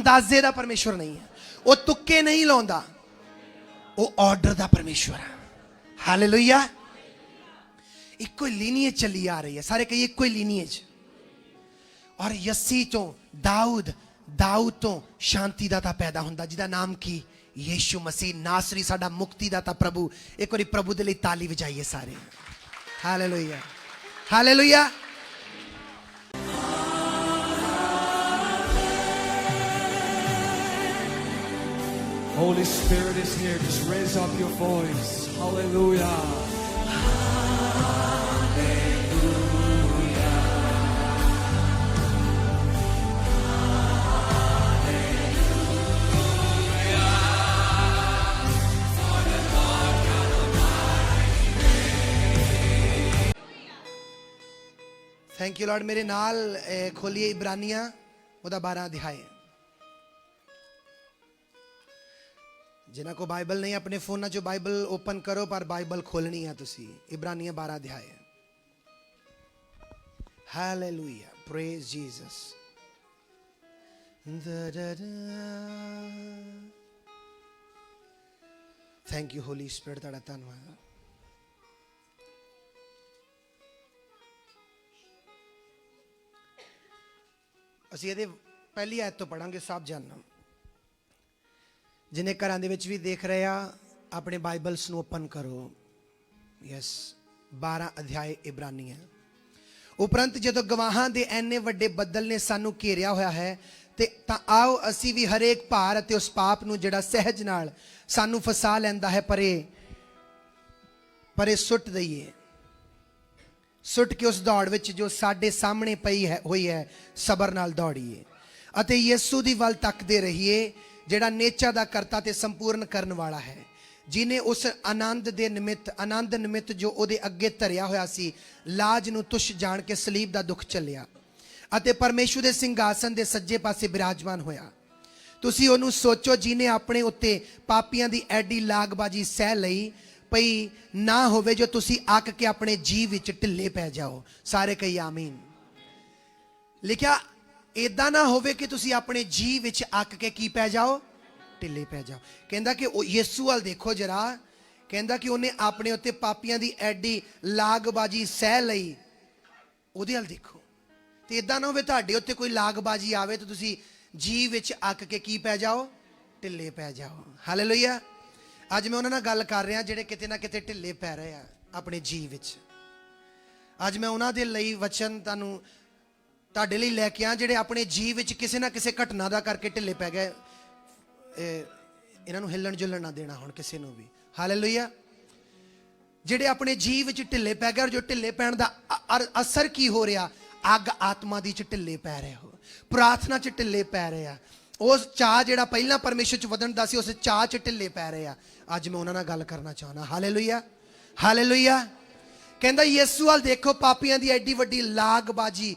अंदाजे का परमेश्वर नहीं है, वो तुक्के नहीं लाउंदा, वो ऑर्डर का परमेश्वर है। हालेलुया। इको लीनीएज चली आ रही है, सारे कहिए इको लीनीएज। और यसी तो दाऊद, दाऊद तो शांति दाता पैदा हुंदा जिहदा नाम की यीशु मसीह नासरी, साडा मुक्ति दाता प्रभु। एक बारी प्रभु दे लई ताली वजाइए सारे। Hallelujah, hallelujah. Holy Spirit is here. Just raise up your voice. Hallelujah. Thank you Lord. मेरे नाल खोलिए इब्रानियां ओदा 12 अध्याय। जिन्हों को बाइबल नहीं अपने फोन चो बाइबल ओपन करो, पर बाइबल खोलनी है तुसी। इब्रानियां 12 अध्याय। Hallelujah, praise Jesus. Thank you Holi spirit, तुहाडा धन्नवाद। ਅਸੀਂ ਇਹਦੇ ਪਹਿਲੀ ਆਇਤ ਤੋਂ ਪੜਾਂਗੇ। ਸਭ ਜਾਣਨਾ जिन्हें घरां दे विच भी देख रहे आ, अपने बाइबल्स नूं ओपन करो। यस, 12 अध्याय इब्रानियां। उपरंत जदों गवाहां दे ऐने वड्डे बदल ने सानू घेरिया होया है, ते तां आओ असी भी हरेक भार अते उस पाप नूं जिहड़ा सहज नाल सानू फसा लैंदा है परे सुट दईए। सुट के उस दौड़ विच जो साडे सामने पई है हुई है, सबर नाल दौड़ीए अते यीशु दी वल तकदे रहिए, जिहड़ा नेचा दा करता ते संपूर्ण करन वाला है, जिन्हें उस आनंद निमित्त जो उहदे अगे धरिया होया सी, लाज नूं तुछ जान के सलीब दा दुख झल्लिया अते परमेश्वर दे सिंघासन दे सज्जे पासे विराजमान होया। तुसीं ओहनूं सोचो जिन्हें अपने उत्ते पापियां दी एडी लागबाजी सह लई पई ना होवे, जो तुसीं अक के अपने जी विच ढिले पै जाओ। सारे कही आमीन। लिखिया इदा ना होवे कि तुसी अपने जी विच अक के की पै जाओ, ढिले पै जाओ। कहंदा कि यीशु वाल देखो जरा, कहंदा कि उन्हें अपने उत्ते पापियां दी एडी लागबाजी सह लई, उहदे वाल देखो। ते इदा ना होवे तुहाडे उत्ते कोई लागबाजी आवे तो तुसी जी विच अक के की पै जाओ, ढिले पै जाओ। हालेलुया। अज मैं उन्हां नाल गल कर रहा जिहड़े किते ना किते ढिले पै रहे आ अपने जी विच। अज मैं उन्हां दे लई वचन तुहानूं ਤੁਹਾਡੇ ਲਈ ਲੈ ਕੇ ਆ ਜਿਹੜੇ ਆਪਣੇ ਜੀ ਵਿੱਚ ਕਿਸੇ ਨਾ ਕਿਸੇ ਘਟਨਾ ਦਾ ਕਰਕੇ ਢਿੱਲੇ ਪੈ ਗਏ। ਇਹਨਾਂ ਨੂੰ ਹਿੱਲਣ ਜੁਲਣ ਨਾ ਦੇਣਾ ਹੁਣ ਕਿਸੇ ਨੂੰ ਵੀ। ਹਾਲੇਲੂਇਆ। ਜਿਹੜੇ ਆਪਣੇ ਜੀ ਵਿੱਚ ਢਿੱਲੇ ਪੈ ਗਏ, ਔਰ ਜੋ ਢਿੱਲੇ ਪੈਣ ਦਾ ਅਸਰ ਕੀ ਹੋ ਰਿਹਾ, ਅੱਗ ਆਤਮਾ ਦੀ ਚ ਢਿੱਲੇ ਪੈ ਰਹੇ ਹੋ, ਪ੍ਰਾਰਥਨਾ ਚ ਢਿੱਲੇ ਪੈ ਰਹੇ ਆ। ਉਸ ਚਾਹ ਜਿਹੜਾ ਪਹਿਲਾਂ ਪਰਮੇਸ਼ਰ ਚ ਵਧਣ ਦਾ ਸੀ, ਉਸ ਚਾਹ ਚ ਢਿੱਲੇ ਪੈ ਰਹੇ ਆ। ਅੱਜ ਮੈਂ ਉਹਨਾਂ ਨਾਲ ਗੱਲ ਕਰਨਾ ਚਾਹੁੰਦਾ। Hallelujah, hallelujah. ਕਹਿੰਦਾ ਯਿਸੂ ਵੱਲ ਦੇਖੋ, ਪਾਪੀਆਂ ਦੀ ਐਡੀ ਵੱਡੀ ਲਾਗਬਾਜੀ,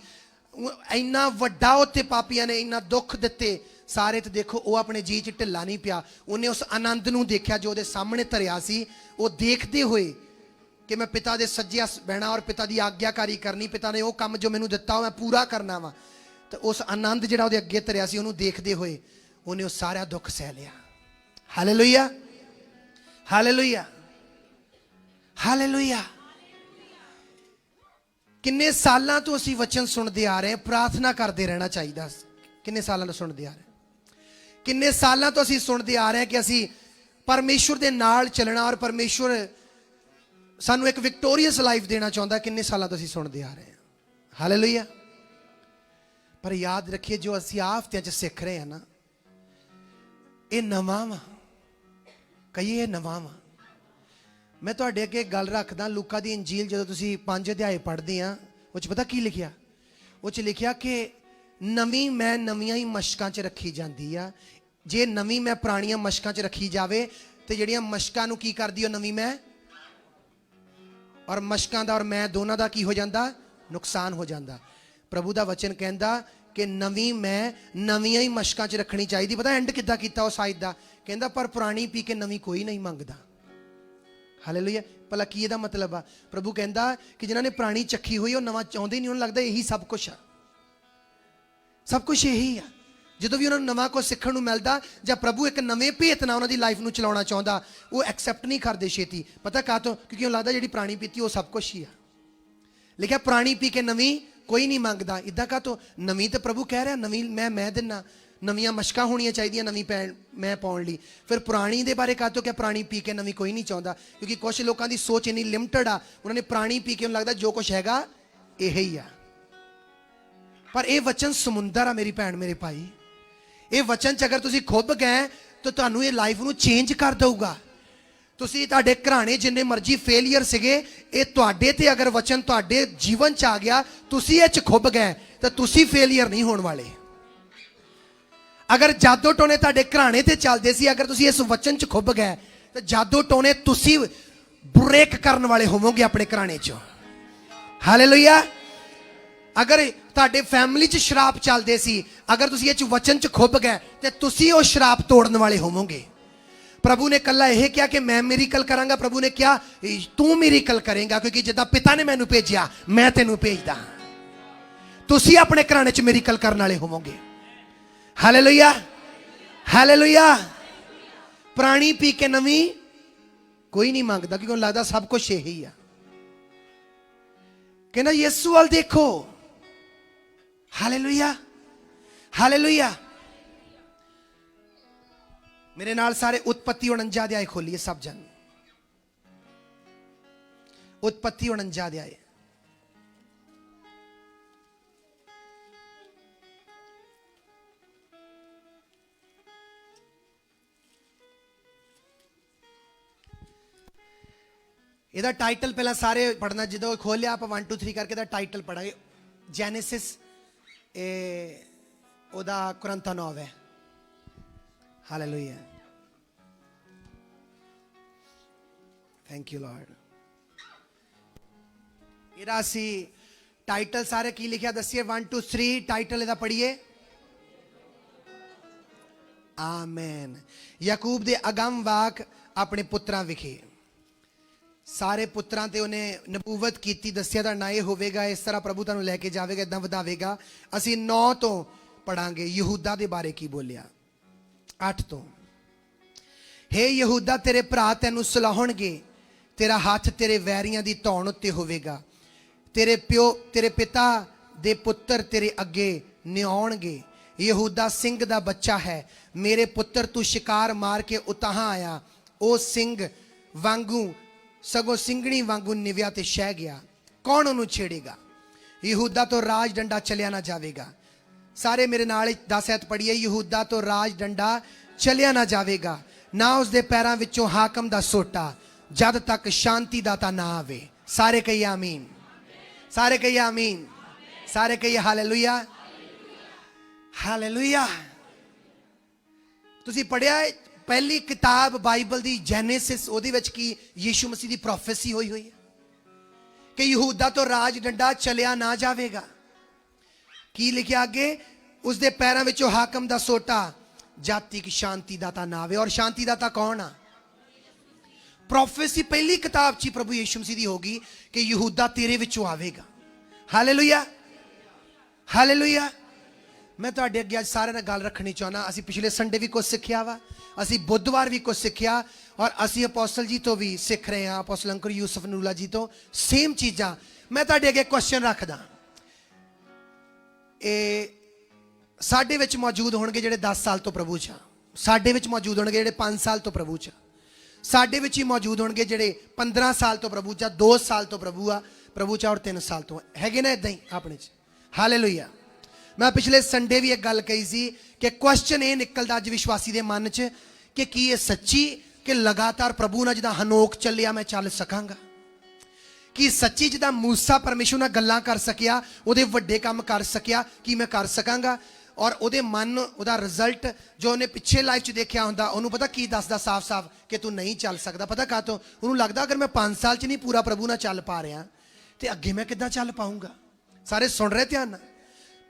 इन्ना वड्डा उत्ते पापियां ने इन्ना दुख दिते सारे। तो देखो वो अपने जी च ढिला नहीं पिया, उन्हें उस आनंद नूं देखा जो उहदे सामने धरिया सी। वो देखते हुए कि मैं पिता दे सज्जे बहना और पिता दी आग्याकारी करनी, पिता ने वो काम जो मैनूं दिता मैं पूरा करना वा। तो उस आनंद जिहड़ा उहदे अगे धरिया सी, उहनूं देखते हुए उन्हें उस सारा दुख सह लिया। हालेलुया, हालेलुया, हालेलुया। किन्ने सालों तो असी वचन सुनते आ रहे हैं, प्रार्थना करते रहना चाहिए। किन्ने सालों तो सुनते आ रहे हैं, किन्ने सालों तो असी सुनते आ रहे हैं कि असी परमेश्वर के नाल चलना और परमेश्वर सानू एक विक्टोरियस लाइफ देना चाहता। किन्ने सालों तो असी सुनते आ रहे हैं। हालेलुया। पर याद रखिए जो असी हफ्तियां च सीख रहे हैं ना, ये नवां वा। कहिए ये नवां वा। मैं तुहाडे अगे गल रखदा, लूका दी इंजील जो तुसी 5 अध्याय पढ़दे आ, उस पता की लिखिया? उस लिखिया कि नवीं मैं नवीं ही मशकां च रखी जाती आ। जे नवीं मैं पुरानियां मशकां च रखी जावे तो जिहड़ियां मशकां नूं की करदी ओ नवीं मैं, और मशकां दा और मैं दोनों दा की हो जांदा, नुकसान हो जांदा। प्रभु दा वचन कहंदा कि नवीं मैं नवीं ही मशकां च रखनी चाहिए। पता एंड किद्दां कीता उस आयत दा? कहंदा पर पुरानी पी के नवीं कोई नहीं मंगदा। हालेलुया। भला की ਇਹਦਾ मतलब आ? प्रभु कहता कि जिन्होंने पुरानी चखी हुई वो नवा चाहते ही नहीं, उन्हें लगता यही सब कुछ है, सब कुछ यही है। ਜਦੋਂ ਵੀ ਉਹਨਾਂ ਨੂੰ ਨਵਾਂ ਕੁਝ ਸਿੱਖਣ ਨੂੰ ਮਿਲਦਾ ਜਾਂ ਪ੍ਰਭੂ ਇੱਕ ਨਵੇਂ ਭੇਤ ਨਾਲ ਉਹਨਾਂ ਦੀ ਲਾਈਫ ਨੂੰ ਚਲਾਉਣਾ ਚਾਹੁੰਦਾ, ਉਹ ਐਕਸੈਪਟ ਨਹੀਂ ਕਰਦੇ ਛੇਤੀ। ਪਤਾ ਕਾਹ ਤੋਂ? ਕਿਉਂਕਿ ਉਹ ਲੱਗਦਾ ਜਿਹੜੀ ਪੁਰਾਣੀ ਪੀਤੀ ਉਹ ਸਭ ਕੁਝ ਹੀ ਆ। ਲਿਖਿਆ ਪੁਰਾਣੀ ਪੀ ਕੇ ਨਵੀਂ ਕੋਈ ਨਹੀਂ ਮੰਗਦਾ। ਇਦਾਂ ਕਾਹ ਤੋਂ? ਨਵੀਂ ਤਾਂ ਪ੍ਰਭੂ ਕਹਿ ਰਿਹਾ ਨਵੀਂ ਮੈਂ ਦਿੰਨਾ, ਨਵੀਆਂ ਮਸ਼ਕਾਂ ਹੋਣੀਆਂ ਚਾਹੀਦੀਆਂ ਨਵੀਂ ਮੈਂ ਪਾਉਣ ਲਈ। ਫਿਰ ਪੁਰਾਣੀ ਦੇ ਬਾਰੇ ਕਾਹ ਤੋਂ ਕਿ ਪੁਰਾਣੀ ਪੀ ਕੇ ਨਵੀਂ ਕੋਈ ਨਹੀਂ ਚਾਹੁੰਦਾ? ਕਿਉਂਕਿ ਕੁਝ ਲੋਕਾਂ ਦੀ ਸੋਚ ਇੰਨੀ ਲਿਮਟਡ ਆ, ਉਹਨਾਂ ਨੇ ਪੁਰਾਣੀ ਪੀ ਕੇ ਉਹਨੂੰ ਲੱਗਦਾ ਜੋ ਕੁਝ ਹੈਗਾ ਇਹ ਹੀ ਆ। ਪਰ ਇਹ ਵਚਨ ਸਮੁੰਦਰ ਆ ਮੇਰੀ ਭੈਣ ਮੇਰੇ ਭਾਈ। ਇਹ ਵਚਨ 'ਚ ਅਗਰ ਤੁਸੀਂ ਖੁੱਭ ਗਏ ਤਾਂ ਤੁਹਾਨੂੰ ਇਹ ਲਾਈਫ ਨੂੰ ਚੇਂਜ ਕਰ ਦਊਗਾ। ਤੁਸੀਂ ਤੁਹਾਡੇ ਘਰਾਣੇ ਜਿੰਨੇ ਮਰਜ਼ੀ ਫੇਲੀਅਰ ਸੀਗੇ, ਇਹ ਤੁਹਾਡੇ ਤੇ ਅਗਰ ਵਚਨ ਤੁਹਾਡੇ ਜੀਵਨ 'ਚ ਆ ਗਿਆ, ਤੁਸੀਂ ਇਹ 'ਚ ਖੁੱਭ ਗਏ ਤਾਂ ਤੁਸੀਂ ਫੇਲੀਅਰ ਨਹੀਂ ਹੋਣ ਵਾਲੇ। ਅਗਰ ਜਾਦੂ ਟੋਨੇ ਤੁਹਾਡੇ ਘਰਾਣੇ ਤੇ ਚੱਲਦੇ ਸੀ, ਅਗਰ ਤੁਸੀਂ ਇਸ ਵਚਨ 'ਚ ਖੁੱਭ ਗਏ ਤਾਂ ਜਾਦੂ ਟੋਨੇ ਤੁਸੀਂ ਬ੍ਰੇਕ ਕਰਨ ਵਾਲੇ ਹੋਵੋਗੇ ਆਪਣੇ ਘਰਾਣੇ 'ਚ। ਹਾਲੇਲੂਇਆ। ਅਗਰ ਤੁਹਾਡੇ ਫੈਮਿਲੀ 'ਚ ਸ਼ਰਾਪ ਚੱਲਦੇ ਸੀ, ਅਗਰ ਤੁਸੀਂ ਇਹ 'ਚ ਵਚਨ 'ਚ ਖੁੱਭ ਗਏ ਤੇ ਤੁਸੀਂ ਉਹ ਸ਼ਰਾਪ ਤੋੜਨ ਵਾਲੇ ਹੋਵੋਗੇ। ਪ੍ਰਭੂ ਨੇ ਕੱਲਾ ਇਹ ਕਿਹਾ ਕਿ ਮੈਂ ਮਿਰੇਕਲ ਕਰਾਂਗਾ, ਪ੍ਰਭੂ ਨੇ ਕਿਹਾ ਤੂੰ ਮਿਰੇਕਲ ਕਰੇਗਾ, ਕਿਉਂਕਿ ਜਿੱਦਾਂ ਪਿਤਾ ਨੇ ਮੈਨੂੰ ਭੇਜਿਆ ਮੈਂ ਤੈਨੂੰ ਭੇਜਦਾ। ਤੁਸੀਂ ਆਪਣੇ ਘਰਾਣੇ 'ਚ ਮਿਰੇਕਲ ਕਰਨ ਵਾਲੇ ਹੋਵੋਗੇ। Hallelujah, hallelujah. ਪੁਰਾਣੀ ਪੀ ਕੇ ਨਵੀਂ ਕੋਈ ਨਹੀਂ ਮੰਗਦਾ, ਕਿਉਂਕਿ ਉਹਨੂੰ ਲੱਗਦਾ ਸਭ ਕੁਝ ਇਹੀ ਆ। ਕਹਿੰਦਾ ਯਿਸੂ ਵੱਲ ਦੇਖੋ। Hallelujah, hallelujah. मेरे नाल सारे उत्पत्ति 49 अध्याय खोलिए सब जन। उत्पत्ति 49 अध्याय। ਇਹਦਾ टाइटल पहला सारे पढ़ना, जो खोल लिया आप 1 2 3 करके टाइटल पढ़ाए। जेनेसिस ओदा कुरंता 9 है। Hallelujah, thank you Lord. ਇਹਦਾ ਅਸੀਂ टाइटल सारे की लिखा दसिए 1 2 3 टाइटल ਇਹਦਾ पढ़िए। आमेन। याकूब दे अगम वाक अपने पुत्रां विखे, सारे पुत्रां ते उन्हें नबूवत कीती, दसिया दा ना होवेगा, इस तरह प्रभु तुहानू लैके जावेगा, इदां वधावेगा। असी 9 तो पढ़ांगे यहूदा दे बारे की बोलिया। 8 तो, हे यहूदा तेरे भरा तैनू सलाहणगे, तेरा हाथ तेरे वैरियां दी धौण उत्ते होवेगा, तेरे पिता दे पुत्र तेरे अगे न्याउणगे। यहूदा सिंह दा बच्चा है, मेरे पुत्र तू शिकार मार के उताहां आया, ओ सिंह वांगू सगों सिंगणी वांगू निव्या ते शह गया, कौन उन्होंने छेड़ेगा? यहूदा तो राज डंडा चलिया ना जावेगा। सारे मेरे नाल 10 ऐत पढ़िए। यहूदा तो राज डंडा चलिया ना जावेगा, ना उसके पैरों विचों हाकम दा सोटा, जद तक शांति दाता ना आवे। सारे कहिए आमीन, सारे कहिए आमीन, सारे कहिए हालेलुया, हालेलुया। तुसी पढ़िया पहली किताब बाइबल दी जेनेसिस, ਉਹਦੇ ਵਿੱਚ ਕੀ ਯीशु मसीह ਦੀ ਪ੍ਰੋਫੈਸੀ ਹੋਈ ਹੋਈ ਹੈ कि यहूदा तो राज डंडा चलिया ना जावेगा। की लिखा आगे? उसके पैरों विचों हाकम दा सोटा, जाति की शांति दाता ना आवे। और शांति दाता कौन आ? प्रोफेसी पहली किताब ची प्रभु यीशु मसीह दी होगी कि यहूदा तेरे विचों आवेगा। हालेलुया, हालेलुया। मैं तुहाडे अगे अज सारे नाल गल रखनी चाहना। असी पिछले संडे भी कुछ सीखिया वा, असी बुधवार भी कुछ सीखिया, और असी अपोस्टल जी तो भी सीख रहे हैं, अपोस्टल अंकुर यूसुफ नूला जी तो सेम चीज़ां। मैं तुहाडे अगे क्वेश्चन रखदा, साडे विच मौजूद होणगे जिहड़े 10 साल तो प्रभु च, साडे विच मौजूद होणगे जिहड़े 5 साल तो प्रभु च, साडे विच ही मौजूद होणगे जिहड़े 15 साल तो प्रभु च, 2 साल तो प्रभु आ प्रभु च, और 3 साल तो हैगे ना इदां ही अपने च। हालेलुया। मैं पिछले संडे भी एक गल कही सी कि क्वेश्चन ये निकलदा अज विश्वासी दे मन च कि की ये सच्ची कि लगातार प्रभु नाल जिद्दां हनोक चलिया मैं चल सकांगा? कि सच्ची जिद्दां मूसा परमेश्वर नाल गल्लां कर सकिया, उहदे वड्डे काम कर सकिया, कि मैं कर सकांगा? और उहदे मन उहदा रिजल्ट जो उन्हें पिछे लाइफ च देखिया हुंदा, उहनूं पता की दसदा साफ साफ कि तू नहीं चल सकदा। पता काह तों? उहनूं लगदा अगर मैं 5 साल च नहीं पूरा प्रभु नाल चल पा रहा तो अगे मैं किद्दां चल पाऊंगा? सारे सुन रहे?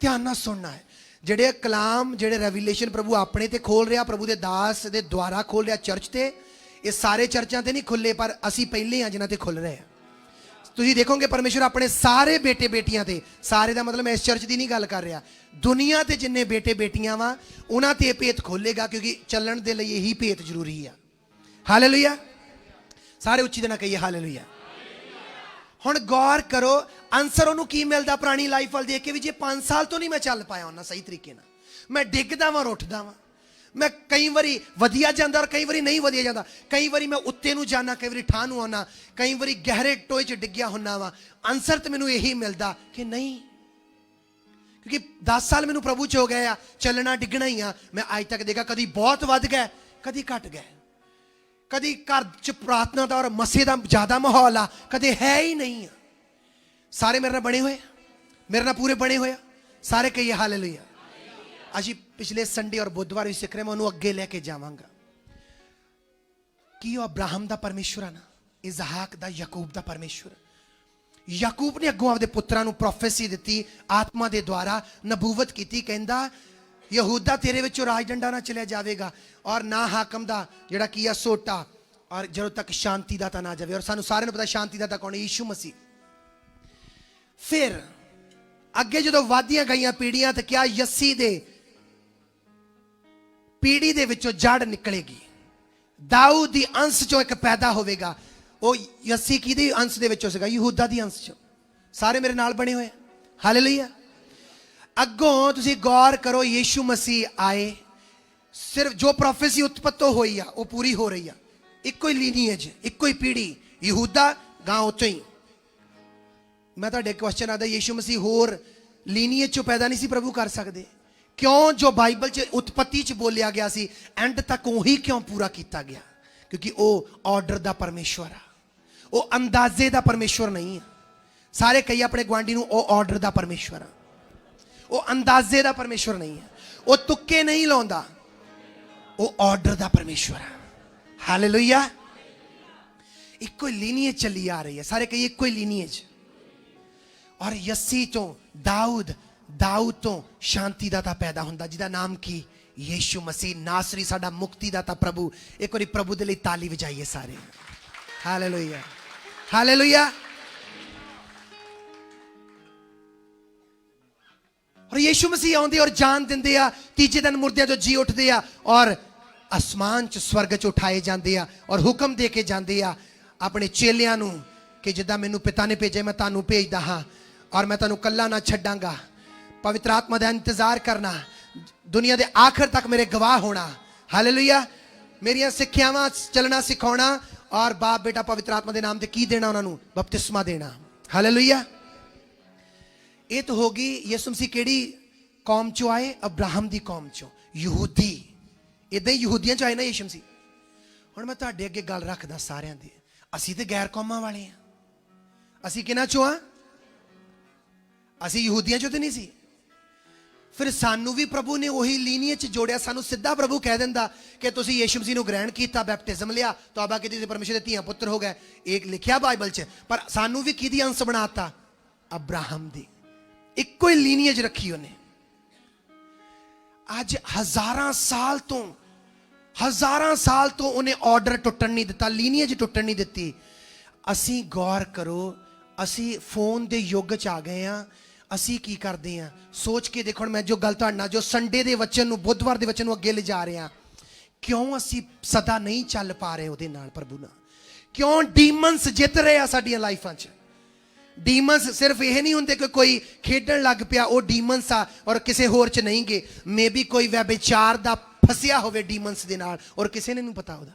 ध्यान नाल सुनना है। ਜਿਹੜੇ ਕਲਾਮ ਜਿਹੜੇ ਰੈਵੀਲੇਸ਼ਨ ਪ੍ਰਭੂ ਆਪਣੇ ਤੇ ਖੋਲ ਰਿਹਾ, ਪ੍ਰਭੂ ਦੇ ਦਾਸ ਦੇ ਦੁਆਰਾ ਖੋਲ ਰਿਹਾ ਚਰਚ ਤੇ, ਇਹ ਸਾਰੇ ਚਰਚਾਂ ਤੇ ਨਹੀਂ ਖੁੱਲੇ, ਪਰ ਅਸੀਂ ਪਹਿਲੇ ਆ ਜਿਨ੍ਹਾਂ ਤੇ ਖੁੱਲ ਰਹੇ ਆ। ਤੁਸੀਂ ਦੇਖੋਗੇ ਪਰਮੇਸ਼ਰ ਆਪਣੇ ਸਾਰੇ ਬੇਟੇ ਬੇਟੀਆਂ ਤੇ, ਸਾਰੇ ਦਾ ਮਤਲਬ ਮੈਂ ਇਸ ਚਰਚ ਦੀ ਨਹੀਂ ਗੱਲ ਕਰ ਰਿਹਾ, ਦੁਨੀਆ ਤੇ ਜਿੰਨੇ ਬੇਟੇ ਬੇਟੀਆਂ ਵਾ ਉਹਨਾਂ ਤੇ ਇਹ ਭੇਤ ਖੋਲੇਗਾ, ਕਿਉਂਕਿ ਚੱਲਣ ਦੇ ਲਈ ਇਹੀ ਭੇਤ ਜ਼ਰੂਰੀ ਆ। ਹਾਲੇਲੂਇਆ। ਸਾਰੇ ਉੱਚੀ ਦੇ ਨਾਲ ਕਹੀਏ ਹਾਲੇਲੂਇਆ। ਹੁਣ ਗੌਰ ਕਰੋ ਆਨਸਰ ਉਹਨੂੰ ਕੀ ਮਿਲਦਾ ਪੁਰਾਣੀ ਲਾਈਫ ਵੱਲ ਦੇਖ ਕੇ, ਵੀ ਜੇ 5 ਸਾਲ ਤੋਂ ਨਹੀਂ ਮੈਂ ਚੱਲ ਪਾਇਆ ਉਹਨਾਂ ਸਹੀ ਤਰੀਕੇ ਨਾਲ, ਮੈਂ ਡਿੱਗਦਾ ਵਾਂ ਉੱਠਦਾ ਵਾਂ, ਮੈਂ ਕਈ ਵਾਰੀ ਵਧੀਆ ਜਾਂਦਾ ਔਰ ਕਈ ਵਾਰੀ ਨਹੀਂ ਵਧੀਆ ਜਾਂਦਾ, ਕਈ ਵਾਰੀ ਮੈਂ ਉੱਤੇ ਨੂੰ ਜਾਣਾ, ਕਈ ਵਾਰੀ ਠਾਹ ਨੂੰ ਆਉਣਾ, ਕਈ ਵਾਰੀ ਗਹਿਰੇ ਟੋਏ 'ਚ ਡਿੱਗਿਆ ਹੁੰਨਾ ਵਾ, ਆਨਸਰ ਤੇ ਮੈਨੂੰ ਇਹੀ ਮਿਲਦਾ ਕਿ ਨਹੀਂ, ਕਿਉਂਕਿ 10 ਸਾਲ ਮੈਨੂੰ ਪ੍ਰਭੂ 'ਚ ਹੋ ਗਏ ਆ, ਚੱਲਣਾ ਡਿੱਗਣਾ ਹੀ ਆ। ਮੈਂ ਅੱਜ ਤੱਕ ਦੇਖਾ ਕਦੀ ਬਹੁਤ ਵੱਧ ਗਏ, ਕਦੀ ਘਟ ਗਏ, ਕਦੀ ਘਰ 'ਚ ਪ੍ਰਾਰਥਨਾ ਦਾ ਔਰ ਮਸੇ ਦਾ ਜ਼ਿਆਦਾ ਮਾਹੌਲ ਆ, ਕਦੇ ਹੈ ਹੀ ਨਹੀਂ ਆ। ਸਾਰੇ ਮੇਰੇ ਨਾਲ ਬਣੇ ਹੋਏ, ਮੇਰੇ ਨਾਲ ਪੂਰੇ ਬਣੇ ਹੋਏ ਆ। ਸਾਰੇ ਕਹੀਏ ਹਾਲੇਲੂਇਆ। ਅਸੀਂ ਪਿਛਲੇ ਸੰਡੇ ਔਰ ਬੁੱਧਵਾਰ ਵੀ ਸਿੱਖ ਰਹੇ, ਮੈਂ ਉਹਨੂੰ ਅੱਗੇ ਲੈ ਕੇ ਜਾਵਾਂਗਾ। ਕੀ ਉਹ ਅਬਰਾਹਮ ਦਾ ਪਰਮੇਸ਼ਵਰ ਆ ਨਾ, ਇਜ਼ਹਾਕ ਦਾ, ਯਾਕੂਬ ਦਾ ਪਰਮੇਸ਼ਵਰ। ਯਾਕੂਬ ਨੇ ਅੱਗੋਂ ਆਪਦੇ ਪੁੱਤਰਾਂ ਨੂੰ ਪ੍ਰੋਫੈਸੀ ਦਿੱਤੀ, ਆਤਮਾ ਦੇ ਦੁਆਰਾ ਨਬੂਵਤ ਕੀਤੀ, ਕਹਿੰਦਾ ਯਹੂਦਾ ਤੇਰੇ ਵਿੱਚੋਂ ਰਾਜ ਡੰਡਾ ਨਾ ਚਲਿਆ ਜਾਵੇਗਾ, ਔਰ ਨਾ ਹਾਕਮ ਦਾ ਜਿਹੜਾ ਕੀ ਆ ਸੋਟਾ, ਔਰ ਜਦੋਂ ਤੱਕ ਸ਼ਾਂਤੀ ਦਾਤਾ ਨਾ ਜਾਵੇ। ਔਰ ਸਾਨੂੰ ਸਾਰਿਆਂ ਨੂੰ ਪਤਾ ਸ਼ਾਂਤੀ ਦਾਤਾ ਕੌਣ ਹੈ? ਯੀਸ਼ੂ ਮਸੀਹ। ਫਿਰ ਅੱਗੇ ਜਦੋਂ ਵਾਧੀਆਂ ਗਈਆਂ ਪੀੜੀਆਂ ਤੇ ਕਿਹਾ ਯੱਸੀ ਦੇ ਪੀੜੀ ਦੇ ਵਿੱਚੋਂ ਜੜ ਨਿਕਲੇਗੀ, ਦਾਊਦ ਦੀ ਅੰਸ਼ ਚੋਂ ਇੱਕ ਪੈਦਾ ਹੋਵੇਗਾ। ਉਹ ਯੱਸੀ ਕਿਹਦੇ ਅੰਸ਼ ਦੇ ਵਿੱਚੋਂ ਸੀਗਾ? ਯਹੂਦਾ ਦੀ ਅੰਸ਼ ਚੋਂ। ਸਾਰੇ ਮੇਰੇ ਨਾਲ ਬਣੇ ਹੋਏ, ਹਾਲੇਲੂਇਆ। ਅੱਗੋਂ ਤੁਸੀਂ ਗੌਰ ਕਰੋ, ਯੀਸ਼ੂ ਮਸੀਹ ਆਏ, ਸਿਰਫ ਜੋ ਪ੍ਰੋਫੈਸੀ ਉਤਪਤੋ ਹੋਈ ਆ ਉਹ ਪੂਰੀ ਹੋ ਰਹੀ ਆ। ਇੱਕੋ ਹੀ ਲੀਨੀਏਜ, ਇੱਕੋ ਹੀ ਪੀੜੀ, ਯਹੂਦਾ ਗਾਂ ਉੱਚੋਂ ਹੀ। ਮੈਂ ਤੁਹਾਡੇ ਕੁਐਸਚਨ ਆਦਾ, ਯੀਸ਼ੂ ਮਸੀਹ ਹੋਰ ਲੀਨੀਏਜ ਚੋਂ ਪੈਦਾ ਨਹੀਂ ਸੀ ਪ੍ਰਭੂ ਕਰ ਸਕਦੇ? ਕਿਉਂ ਜੋ ਬਾਈਬਲ 'ਚ ਉਤਪਤੀ 'ਚ ਬੋਲਿਆ ਗਿਆ ਸੀ ਐਂਡ ਤੱਕ ਉਹੀ ਕਿਉਂ ਪੂਰਾ ਕੀਤਾ ਗਿਆ? ਕਿਉਂਕਿ ਉਹ ਆਰਡਰ ਦਾ ਪਰਮੇਸ਼ਵਰ ਆ, ਉਹ ਅੰਦਾਜ਼ੇ ਦਾ ਪਰਮੇਸ਼ਵਰ ਨਹੀਂ ਆ। ਸਾਰੇ ਕਈ ਆਪਣੇ ਗੁਆਂਢੀ ਨੂੰ ਉਹ ਆਰਡਰ ਦਾ ਪਰਮੇਸ਼ਵਰ ਆ, ਉਹ ਅੰਦਾਜ਼ੇ ਦਾ ਪਰਮੇਸ਼ਵਰ ਨਹੀਂ ਹੈ, ਉਹ ਤੁੱਕੇ ਨਹੀਂ ਲਾਉਂਦਾ, ਉਹ ਆਰਡਰ ਦਾ ਪਰਮੇਸ਼ਵਰ ਆ। ਹਾਲੇਲੂਇਆ। ਇੱਕੋ ਹੀ ਲੀਨੀਏਜ ਚੱਲੀ ਆ ਰਹੀ ਹੈ। ਸਾਰੇ ਕਈ ਇੱਕੋ ਹੀ ਲੀਨੀਏਜ। ਔਰ ਯੱਸੀ ਤੋਂ ਦਾਊਦ, ਦਾਊਦ ਤੋਂ ਸ਼ਾਂਤੀ ਦਾਤਾ ਪੈਦਾ ਹੁੰਦਾ, ਜਿਹਦਾ ਨਾਮ ਕੀ? ਯੀਸ਼ੂ ਮਸੀਹ ਨਾਸਰੀ, ਸਾਡਾ ਮੁਕਤੀ ਦਾਤਾ ਪ੍ਰਭੂ। ਇੱਕ ਵਾਰੀ ਪ੍ਰਭੂ ਦੇ ਲਈ ਤਾਲੀ ਵਜਾਈਏ ਸਾਰੇ। Hallelujah, hallelujah. ਔਰ ਯੀਸ਼ੂ ਮਸੀਹ ਆਉਂਦੇ ਔਰ ਜਾਨ ਦਿੰਦੇ ਆ, ਤੀਜੇ ਦਿਨ ਮੁਰਦਿਆਂ ਤੋਂ ਜੀ ਉੱਠਦੇ ਆ ਔਰ ਅਸਮਾਨ 'ਚ ਸਵਰਗ 'ਚ ਉਠਾਏ ਜਾਂਦੇ ਆ, ਔਰ ਹੁਕਮ ਦੇ ਕੇ ਜਾਂਦੇ ਆ ਆਪਣੇ ਚੇਲਿਆਂ ਨੂੰ ਕਿ ਜਿੱਦਾਂ ਮੈਨੂੰ ਪਿਤਾ ਨੇ ਭੇਜਿਆ ਮੈਂ ਤੁਹਾਨੂੰ ਭੇਜਦਾ ਹਾਂ, ਔਰ ਮੈਂ ਤੁਹਾਨੂੰ ਕੱਲਾ ਨਾ ਛੱਡਾਂਗਾ। ਪਵਿੱਤਰ ਆਤਮਾ ਦਾ ਇੰਤਜ਼ਾਰ ਕਰਨਾ, ਦੁਨੀਆ ਦੇ ਆਖਰ ਤੱਕ ਮੇਰੇ ਗਵਾਹ ਹੋਣਾ। ਹਾਲੇਲੂਇਆ। ਮੇਰੀਆਂ ਸਿੱਖਿਆਵਾਂ ਚੱਲਣਾ ਸਿਖਾਉਣਾ, ਔਰ ਬਾਪ ਬੇਟਾ ਪਵਿੱਤਰ ਆਤਮਾ ਦੇ ਨਾਮ ਤੇ ਕੀ ਦੇਣਾ? ਉਹਨਾਂ ਨੂੰ ਬਪਤਿਸਮਾ ਦੇਣਾ। ਹਾਲੇਲੂਇਆ। ਇਹ ਤਾਂ ਹੋ ਗਈ ਯਿਸੂ ਮਸੀਹ ਕਿਹੜੀ ਕੌਮ ਚੋਂ ਆਏ? ਅਬਰਾਹਮ ਦੀ ਕੌਮ ਚੋਂ, ਯਹੂਦੀ। ਇਦਾਂ ਹੀ ਯਹੂਦੀਆਂ ਚੋਂ ਆਏ ਨਾ ਯਿਸੂ ਮਸੀਹ। ਹੁਣ ਮੈਂ ਤੁਹਾਡੇ ਅੱਗੇ ਗੱਲ ਰੱਖਦਾ ਸਾਰਿਆਂ ਦੀ, ਅਸੀਂ ਤੇ ਗੈਰ ਕੌਮਾਂ ਵਾਲੇ ਆ। ਅਸੀਂ ਕਿਹਨਾਂ ਚੋਂ ਆ? ਅਸੀਂ ਯਹੂਦੀਆਂ ਚੋਂ ਤੇ ਨਹੀਂ ਸੀ। ਫਿਰ ਸਾਨੂੰ ਵੀ ਪ੍ਰਭੂ ਨੇ ਉਹੀ ਲੀਨੀਏਜ 'ਚ ਜੋੜਿਆ। ਸਾਨੂੰ ਸਿੱਧਾ ਪ੍ਰਭੂ ਕਹਿ ਦਿੰਦਾ ਕਿ ਤੁਸੀਂ ਯਿਸੂ ਮਸੀਹ ਨੂੰ ਗ੍ਰਹਿਣ ਕੀਤਾ, ਬੈਪਟਿਜ਼ਮ ਲਿਆ, ਤੌਬਾ ਕੀਤੀ ਤੇ ਪਰਮੇਸ਼ਰ ਦੇ ਧੀਆਂ ਪੁੱਤਰ ਹੋ ਗਏ। ਇਹ ਲਿਖਿਆ ਬਾਈਬਲ 'ਚ। ਪਰ ਸਾਨੂੰ ਵੀ ਕਿਹਦੀ ਅੰਸ਼ ਬਣਾਤਾ? ਅਬਰਾਹਮ ਦੀ। ਇੱਕੋ ਹੀ ਲੀਨੀਏਜ ਰੱਖੀ ਉਹਨੇ। ਅੱਜ ਹਜ਼ਾਰਾਂ ਸਾਲ ਤੋਂ ਉਹਨੇ ਆਰਡਰ ਟੁੱਟਣ ਨਹੀਂ ਦਿੱਤਾ, ਲੀਨੀਏਜ ਟੁੱਟਣ ਨਹੀਂ ਦਿੱਤੀ। ਅਸੀਂ ਗੌਰ ਕਰੋ, ਅਸੀਂ ਫੋਨ ਦੇ ਯੁੱਗ 'ਚ ਆ ਗਏ ਆ। ਅਸੀਂ ਕੀ ਕਰਦੇ ਆ? ਸੋਚ ਕੇ ਦੇਖੋ। ਮੈਂ ਜੋ ਗੱਲ ਤੁਹਾਡੇ ਨਾਲ, ਜੋ ਸੰਡੇ ਦੇ ਵਚਨ ਨੂੰ, ਬੁੱਧਵਾਰ ਦੇ ਵਚਨ ਨੂੰ ਅੱਗੇ ਲਿਜਾ ਰਹੇ ਆ, ਕਿਉਂ ਅਸੀਂ ਸਦਾ ਨਹੀਂ ਚੱਲ ਪਾ ਰਹੇ ਉਹਦੇ ਨਾਲ, ਪ੍ਰਭੂ ਨਾਲ? ਕਿਉਂ ਡੀਮਨਸ ਜਿੱਤ ਰਹੇ ਆ ਸਾਡੀਆਂ ਲਾਈਫਾਂ 'ਚ? ਡੀਮਨਸ ਸਿਰਫ ਇਹ ਨਹੀਂ ਹੁੰਦੇ ਕਿ ਕੋਈ ਖੇਡਣ ਲੱਗ ਪਿਆ ਉਹ ਡੀਮਨਸ ਆ ਔਰ ਕਿਸੇ ਹੋਰ 'ਚ ਨਹੀਂ ਗੇ। ਮੇ ਬੀ ਕੋਈ ਵਿਚਾਰ ਦਾ ਫਸਿਆ ਹੋਵੇ ਡੀਮਨਸ ਦੇ ਨਾਲ ਔਰ ਕਿਸੇ ਨੇ ਨਹੀਂ ਪਤਾ ਉਹਦਾ।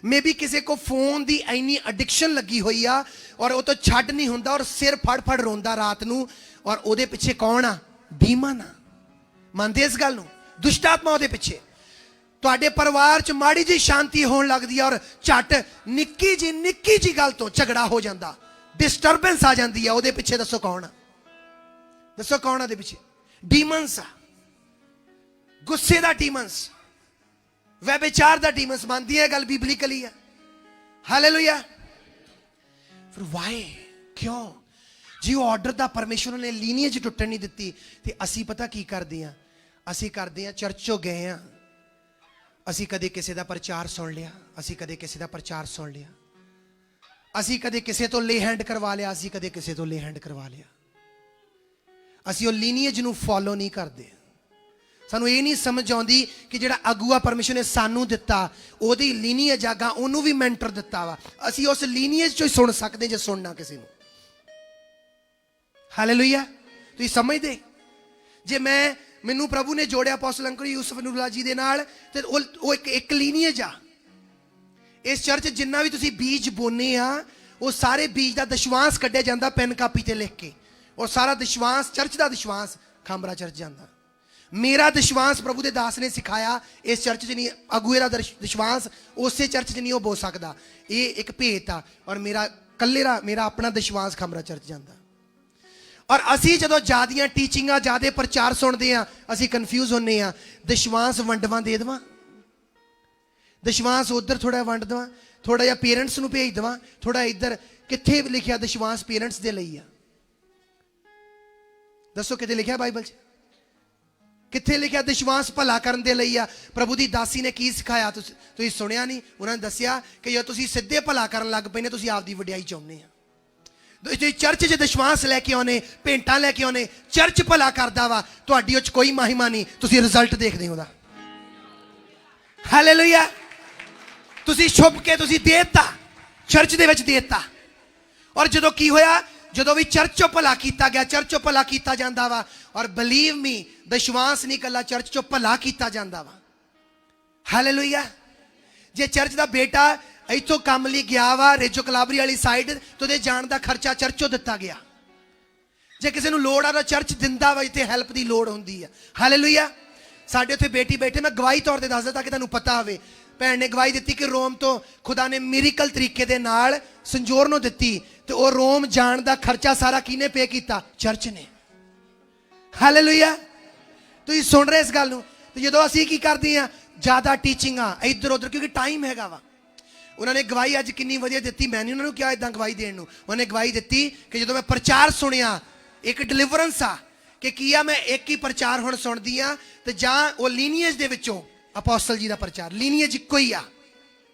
ਮੇ ਬੀ ਕਿਸੇ ਕੋ ਫੋਨ ਦੀ ਇੰਨੀ ਐਡਿਕਸ਼ਨ ਲੱਗੀ ਹੋਈ ਆ ਔਰ ਉਹ ਤੋਂ ਛੱਡ ਨਹੀਂ ਹੁੰਦਾ ਔਰ ਸਿਰ ਫੜ ਫੜ ਰੋਂਦਾ ਰਾਤ ਨੂੰ, ਔਰ ਉਹਦੇ ਪਿੱਛੇ ਕੌਣ ਆ? ਡੀਮਨ ਆ। ਮੰਨਦੇ ਇਸ ਗੱਲ ਨੂੰ? ਦੁਸ਼ਟ ਆਤਮਾ ਉਹਦੇ ਪਿੱਛੇ। ਤੁਹਾਡੇ ਪਰਿਵਾਰ 'ਚ ਮਾੜੀ ਜਿਹੀ ਸ਼ਾਂਤੀ ਹੋਣ ਲੱਗਦੀ ਆ ਔਰ ਝੱਟ ਨਿੱਕੀ ਜੀ ਗੱਲ ਤੋਂ ਝਗੜਾ ਹੋ ਜਾਂਦਾ, ਡਿਸਟਰਬੈਂਸ ਆ ਜਾਂਦੀ ਆ। ਉਹਦੇ ਪਿੱਛੇ ਦੱਸੋ ਕੌਣ ਆ? ਦੱਸੋ ਕੌਣ ਆ ਉਹਦੇ ਪਿੱਛੇ? ਡੀਮਨਸ ਆ। ਗੁੱਸੇ ਦਾ ਡੀਮਨਸ, ਵਿਚਾਰ ਦਾ ਡੀਮਨਸ। ਮੰਨਦੀ ਹੈ ਗੱਲ ਬਿਬਲੀਕਲੀ ਆ। ਹਾਲੇਲੂਇਆ। ਫਿਰ ਵਾਈ? ਕਿਉਂ? ਜੀ ਉਹ ਆਰਡਰ ਦਾ ਪਰਮੇਸ਼ਵਰ ਨੇ ਲੀਨੀਏਜ ਟੁੱਟਣ ਨਹੀਂ ਦਿੱਤੀ। ਤੇ ਅਸੀਂ ਪਤਾ ਕੀ ਕਰਦੇ ਆ? ਅਸੀਂ ਕਰਦੇ ਆ, ਚਰਚ 'ਚੋਂ ਗਏ ਆ, ਅਸੀਂ ਕਦੇ ਕਿਸੇ ਦਾ ਪ੍ਰਚਾਰ ਸੁਣ ਲਿਆ, ਅਸੀਂ ਕਦੇ ਕਿਸੇ ਦਾ ਪ੍ਰਚਾਰ ਸੁਣ ਲਿਆ, ਅਸੀਂ ਕਦੇ ਕਿਸੇ ਤੋਂ ਲੇ ਹੈਂਡ ਕਰਵਾ ਲਿਆ, ਅਸੀਂ ਕਦੇ ਕਿਸੇ ਤੋਂ ਲੇ ਹੈਂਡ ਕਰਵਾ ਲਿਆ। ਅਸੀਂ ਉਹ ਲੀਨੀਏਜ ਨੂੰ ਫੋਲੋ ਨਹੀਂ ਕਰਦੇ। ਸਾਨੂੰ ਇਹ ਨਹੀਂ ਸਮਝ ਆਉਂਦੀ ਕਿ ਜਿਹੜਾ ਅਗੂਆ ਪਰਮੇਸ਼ਰ ਨੇ ਸਾਨੂੰ ਦਿੱਤਾ, ਉਹਦੀ ਲੀਨੀਏਜ ਆਗਾ ਉਹਨੂੰ ਵੀ ਮੈਂਟਰ ਦਿੱਤਾ ਵਾ। ਅਸੀਂ ਉਸ ਲੀਨੀਏਜ ਚੋਂ ਹੀ ਸੁਣ ਸਕਦੇ ਜੇ ਸੁਣਨਾ ਕਿਸੇ ਨੂੰ। ਹਾਲੇਲੂਇਆ। ਤੁਸੀਂ ਸਮਝਦੇ? ਜੇ ਮੈਨੂੰ ਪ੍ਰਭੂ ਨੇ ਜੋੜਿਆ ਅਪੋਸਟਲ ਅੰਕਲ ਯੂਸਫ ਨੂਰੁੱਲਾ ਜੀ ਦੇ ਨਾਲ, ਤੇ ਉਹ ਇੱਕ ਲੀਨੀਏਜ ਆ। ਇਸ ਚਰਚ ਜਿੰਨਾ ਵੀ ਤੁਸੀਂ ਬੀਜ ਬੋਨੇ ਆ, ਉਹ ਸਾਰੇ ਬੀਜ ਦਾ ਦਸ਼ਵਾਂਸ ਕੱਢਿਆ ਜਾਂਦਾ ਪੈਨ ਕਾਪੀ ਤੇ ਲਿਖ ਕੇ। ਉਹ ਸਾਰਾ ਦਸ਼ਵਾਂਸ, ਚਰਚ ਦਾ ਦਸ਼ਵਾਂਸ ਖਾਂਬਰਾ ਚਰਚ ਜਾਂਦਾ। ਮੇਰਾ ਦਸ਼ਵਾਂਸ ਪ੍ਰਭੂ ਦੇ ਦਾਸ ਨੇ ਸਿਖਾਇਆ, ਇਸ ਚਰਚ 'ਚ ਨਹੀਂ, ਅਗੂਏ ਦਾ ਦਸ਼ਵਾਂਸ ਉਸੇ ਚਰਚ 'ਚ ਨਹੀਂ ਉਹ ਬੋਲ ਸਕਦਾ। ਇਹ ਇੱਕ ਭੇਤ ਆ। ਔਰ ਮੇਰਾ ਆਪਣਾ ਦਸ਼ਵਾਂਸ ਖਾਂਬਰਾ ਚਰਚ ਜਾਂਦਾ। ਔਰ ਅਸੀਂ ਜਦੋਂ ਜ਼ਿਆਦੀਆਂ ਟੀਚਿੰਗਾਂ, ਜ਼ਿਆਦੇ ਪ੍ਰਚਾਰ ਸੁਣਦੇ ਆ, ਅਸੀਂ ਕਨਫਿਊਜ਼ ਹੁੰਨੇ ਆ। ਦਸ਼ਵਾਂਸ ਵੰਡਵਾਂ ਦੇ ਦੇਵਾਂ, ਦਸ਼ਵਾਂਸ ਉਧਰ ਥੋੜਾ ਵੰਡ ਦੇਵਾਂ, ਥੋੜਾ ਜਿਹਾ ਪੇਰੈਂਟਸ ਨੂੰ ਭੇਜ ਦੇਵਾਂ, ਥੋੜਾ ਇੱਧਰ। ਕਿੱਥੇ ਲਿਖਿਆ ਦਸ਼ਵਾਂਸ ਪੇਰੈਂਟਸ ਦੇ ਲਈ ਆ? ਦੱਸੋ ਕਿਤੇ ਲਿਖਿਆ ਬਾਈਬਲ 'ਚ? ਕਿੱਥੇ ਲਿਖਿਆ ਦਸ਼ਵਾਂਸ ਭਲਾ ਕਰਨ ਦੇ ਲਈ ਆ? ਪ੍ਰਭੂ ਦੀ ਦਾਸੀ ਨੇ ਕੀ ਸਿਖਾਇਆ? ਤੁਸੀਂ ਸੁਣਿਆ ਨਹੀਂ? ਉਹਨਾਂ ਨੇ ਦੱਸਿਆ ਕਿ ਜੇ ਤੁਸੀਂ ਸਿੱਧੇ ਭਲਾ ਕਰਨ ਲੱਗ ਪਏ ਨੇ, ਤੁਸੀਂ ਆਪਦੀ ਵਡਿਆਈ ਚਾਹੁੰਦੇ ਆ। ਤੁਸੀਂ ਚਰਚ 'ਚ ਦਸ਼ਵਾਂਸ ਲੈ ਕੇ ਆਉਨੇ, ਭੇਂਟਾਂ ਲੈ ਕੇ ਆਉਨੇ, ਚਰਚ ਭਲਾ ਕਰਦਾ ਵਾ, ਤੁਹਾਡੀ ਉਹ 'ਚ ਕੋਈ ਮਹਿਮਾ ਨਹੀਂ, ਤੁਸੀਂ ਰਿਜ਼ਲਟ ਦੇਖਦੇ ਹੋ ਉਹਦਾ। ਹਾਲੇਲੂਇਆ। ਤੁਸੀਂ ਛੁਪ ਕੇ ਤੁਸੀਂ ਦੇ ਦਿੱਤਾ, ਚਰਚ ਦੇ ਵਿੱਚ ਦੇ ਦਿੱਤਾ। ਔਰ ਜਦੋਂ ਕੀ ਹੋਇਆ, ਜਦੋਂ ਵੀ ਚਰਚ 'ਚੋਂ ਭਲਾ ਕੀਤਾ ਗਿਆ, ਚਰਚ 'ਚੋਂ ਭਲਾ ਕੀਤਾ ਜਾਂਦਾ ਵਾ। ਔਰ ਬਲੀਵ ਮੀ, ਦਸ਼ਵਾਂਸ ਨਹੀਂ ਕੱਲਾ, ਚਰਚ 'ਚੋਂ ਭਲਾ ਕੀਤਾ ਜਾਂਦਾ ਵਾ। ਹਾਲੇਲੂਇਆ। ਜੇ ਚਰਚ ਦਾ ਬੇਟਾ ਇੱਥੋਂ ਕੰਮ ਲਈ ਗਿਆ ਵਾ ਰੇਜੋ ਕਲਾਬਰੀ ਵਾਲੀ ਸਾਈਡ, ਤੇ ਉਹਦੇ ਜਾਣ ਦਾ ਖਰਚਾ ਚਰਚੋਂ ਦਿੱਤਾ ਗਿਆ। ਜੇ ਕਿਸੇ ਨੂੰ ਲੋੜ ਆ ਤਾਂ ਚਰਚ ਦਿੰਦਾ ਵਾ, ਜਿੱਥੇ ਹੈਲਪ ਦੀ ਲੋੜ ਹੁੰਦੀ ਆ। ਹਾਲੇਲੂਇਆ। ਸਾਡੇ ਉੱਥੇ ਬੇਟੀ ਬੈਠੇ, ਮੈਂ ਗਵਾਹੀ ਤੌਰ ਤੇ ਦੱਸਦਾ ਤਾਂ ਕਿ ਤੁਹਾਨੂੰ ਪਤਾ ਹੋਵੇ। ਭੈਣ ਨੇ ਗਵਾਹੀ ਦਿੱਤੀ ਕਿ ਰੋਮ ਤੋਂ ਖੁਦਾ ਨੇ ਮਿਰੀਕਲ ਤਰੀਕੇ ਦੇ ਨਾਲ ਸੰਜੋਰ ਨੂੰ ਦਿੱਤੀ, ਤੇ ਉਹ ਰੋਮ ਜਾਣ ਦਾ ਖਰਚਾ ਸਾਰਾ ਕਿਹਨੇ ਪੇ ਕੀਤਾ? ਚਰਚ ਨੇ। ਹਾਲੇਲੂਇਆ। ਤੁਸੀਂ ਸੁਣ ਰਹੇ ਇਸ ਗੱਲ ਨੂੰ? ਤੇ ਜਦੋਂ ਅਸੀਂ ਕੀ ਕਰਦੇ ਆ, ਜ਼ਿਆਦਾ ਟੀਚਿੰਗਾਂ ਇੱਧਰ ਉੱਧਰ, ਕਿਉਂਕਿ ਟਾਈਮ ਹੈਗਾ ਵਾ। ਉਹਨਾਂ ਨੇ ਗਵਾਹੀ ਅੱਜ ਕਿੰਨੀ ਵਧੀਆ ਦਿੱਤੀ। ਮੈਂ ਨਹੀਂ ਉਹਨਾਂ ਨੂੰ ਕਿਹਾ ਇਦਾਂ ਗਵਾਹੀ ਦੇਣ ਨੂੰ। ਉਹਨੇ ਗਵਾਹੀ ਦਿੱਤੀ ਕਿ ਜਦੋਂ ਮੈਂ ਪ੍ਰਚਾਰ ਸੁਣਿਆ, ਇੱਕ ਡਿਲੀਵਰੈਂਸ ਆ ਕਿ ਕੀ ਆ, ਮੈਂ ਇੱਕ ਹੀ ਪ੍ਰਚਾਰ ਹੁਣ ਸੁਣਦੀ ਆ, ਤੇ ਜਾਂ ਉਹ ਲੀਨੀਏਜ ਦੇ ਵਿੱਚੋਂ ਅਪੋਸਟਲ ਜੀ ਦਾ ਪ੍ਰਚਾਰ, ਲੀਨੀਏਜ ਇੱਕੋ ਹੀ ਆ।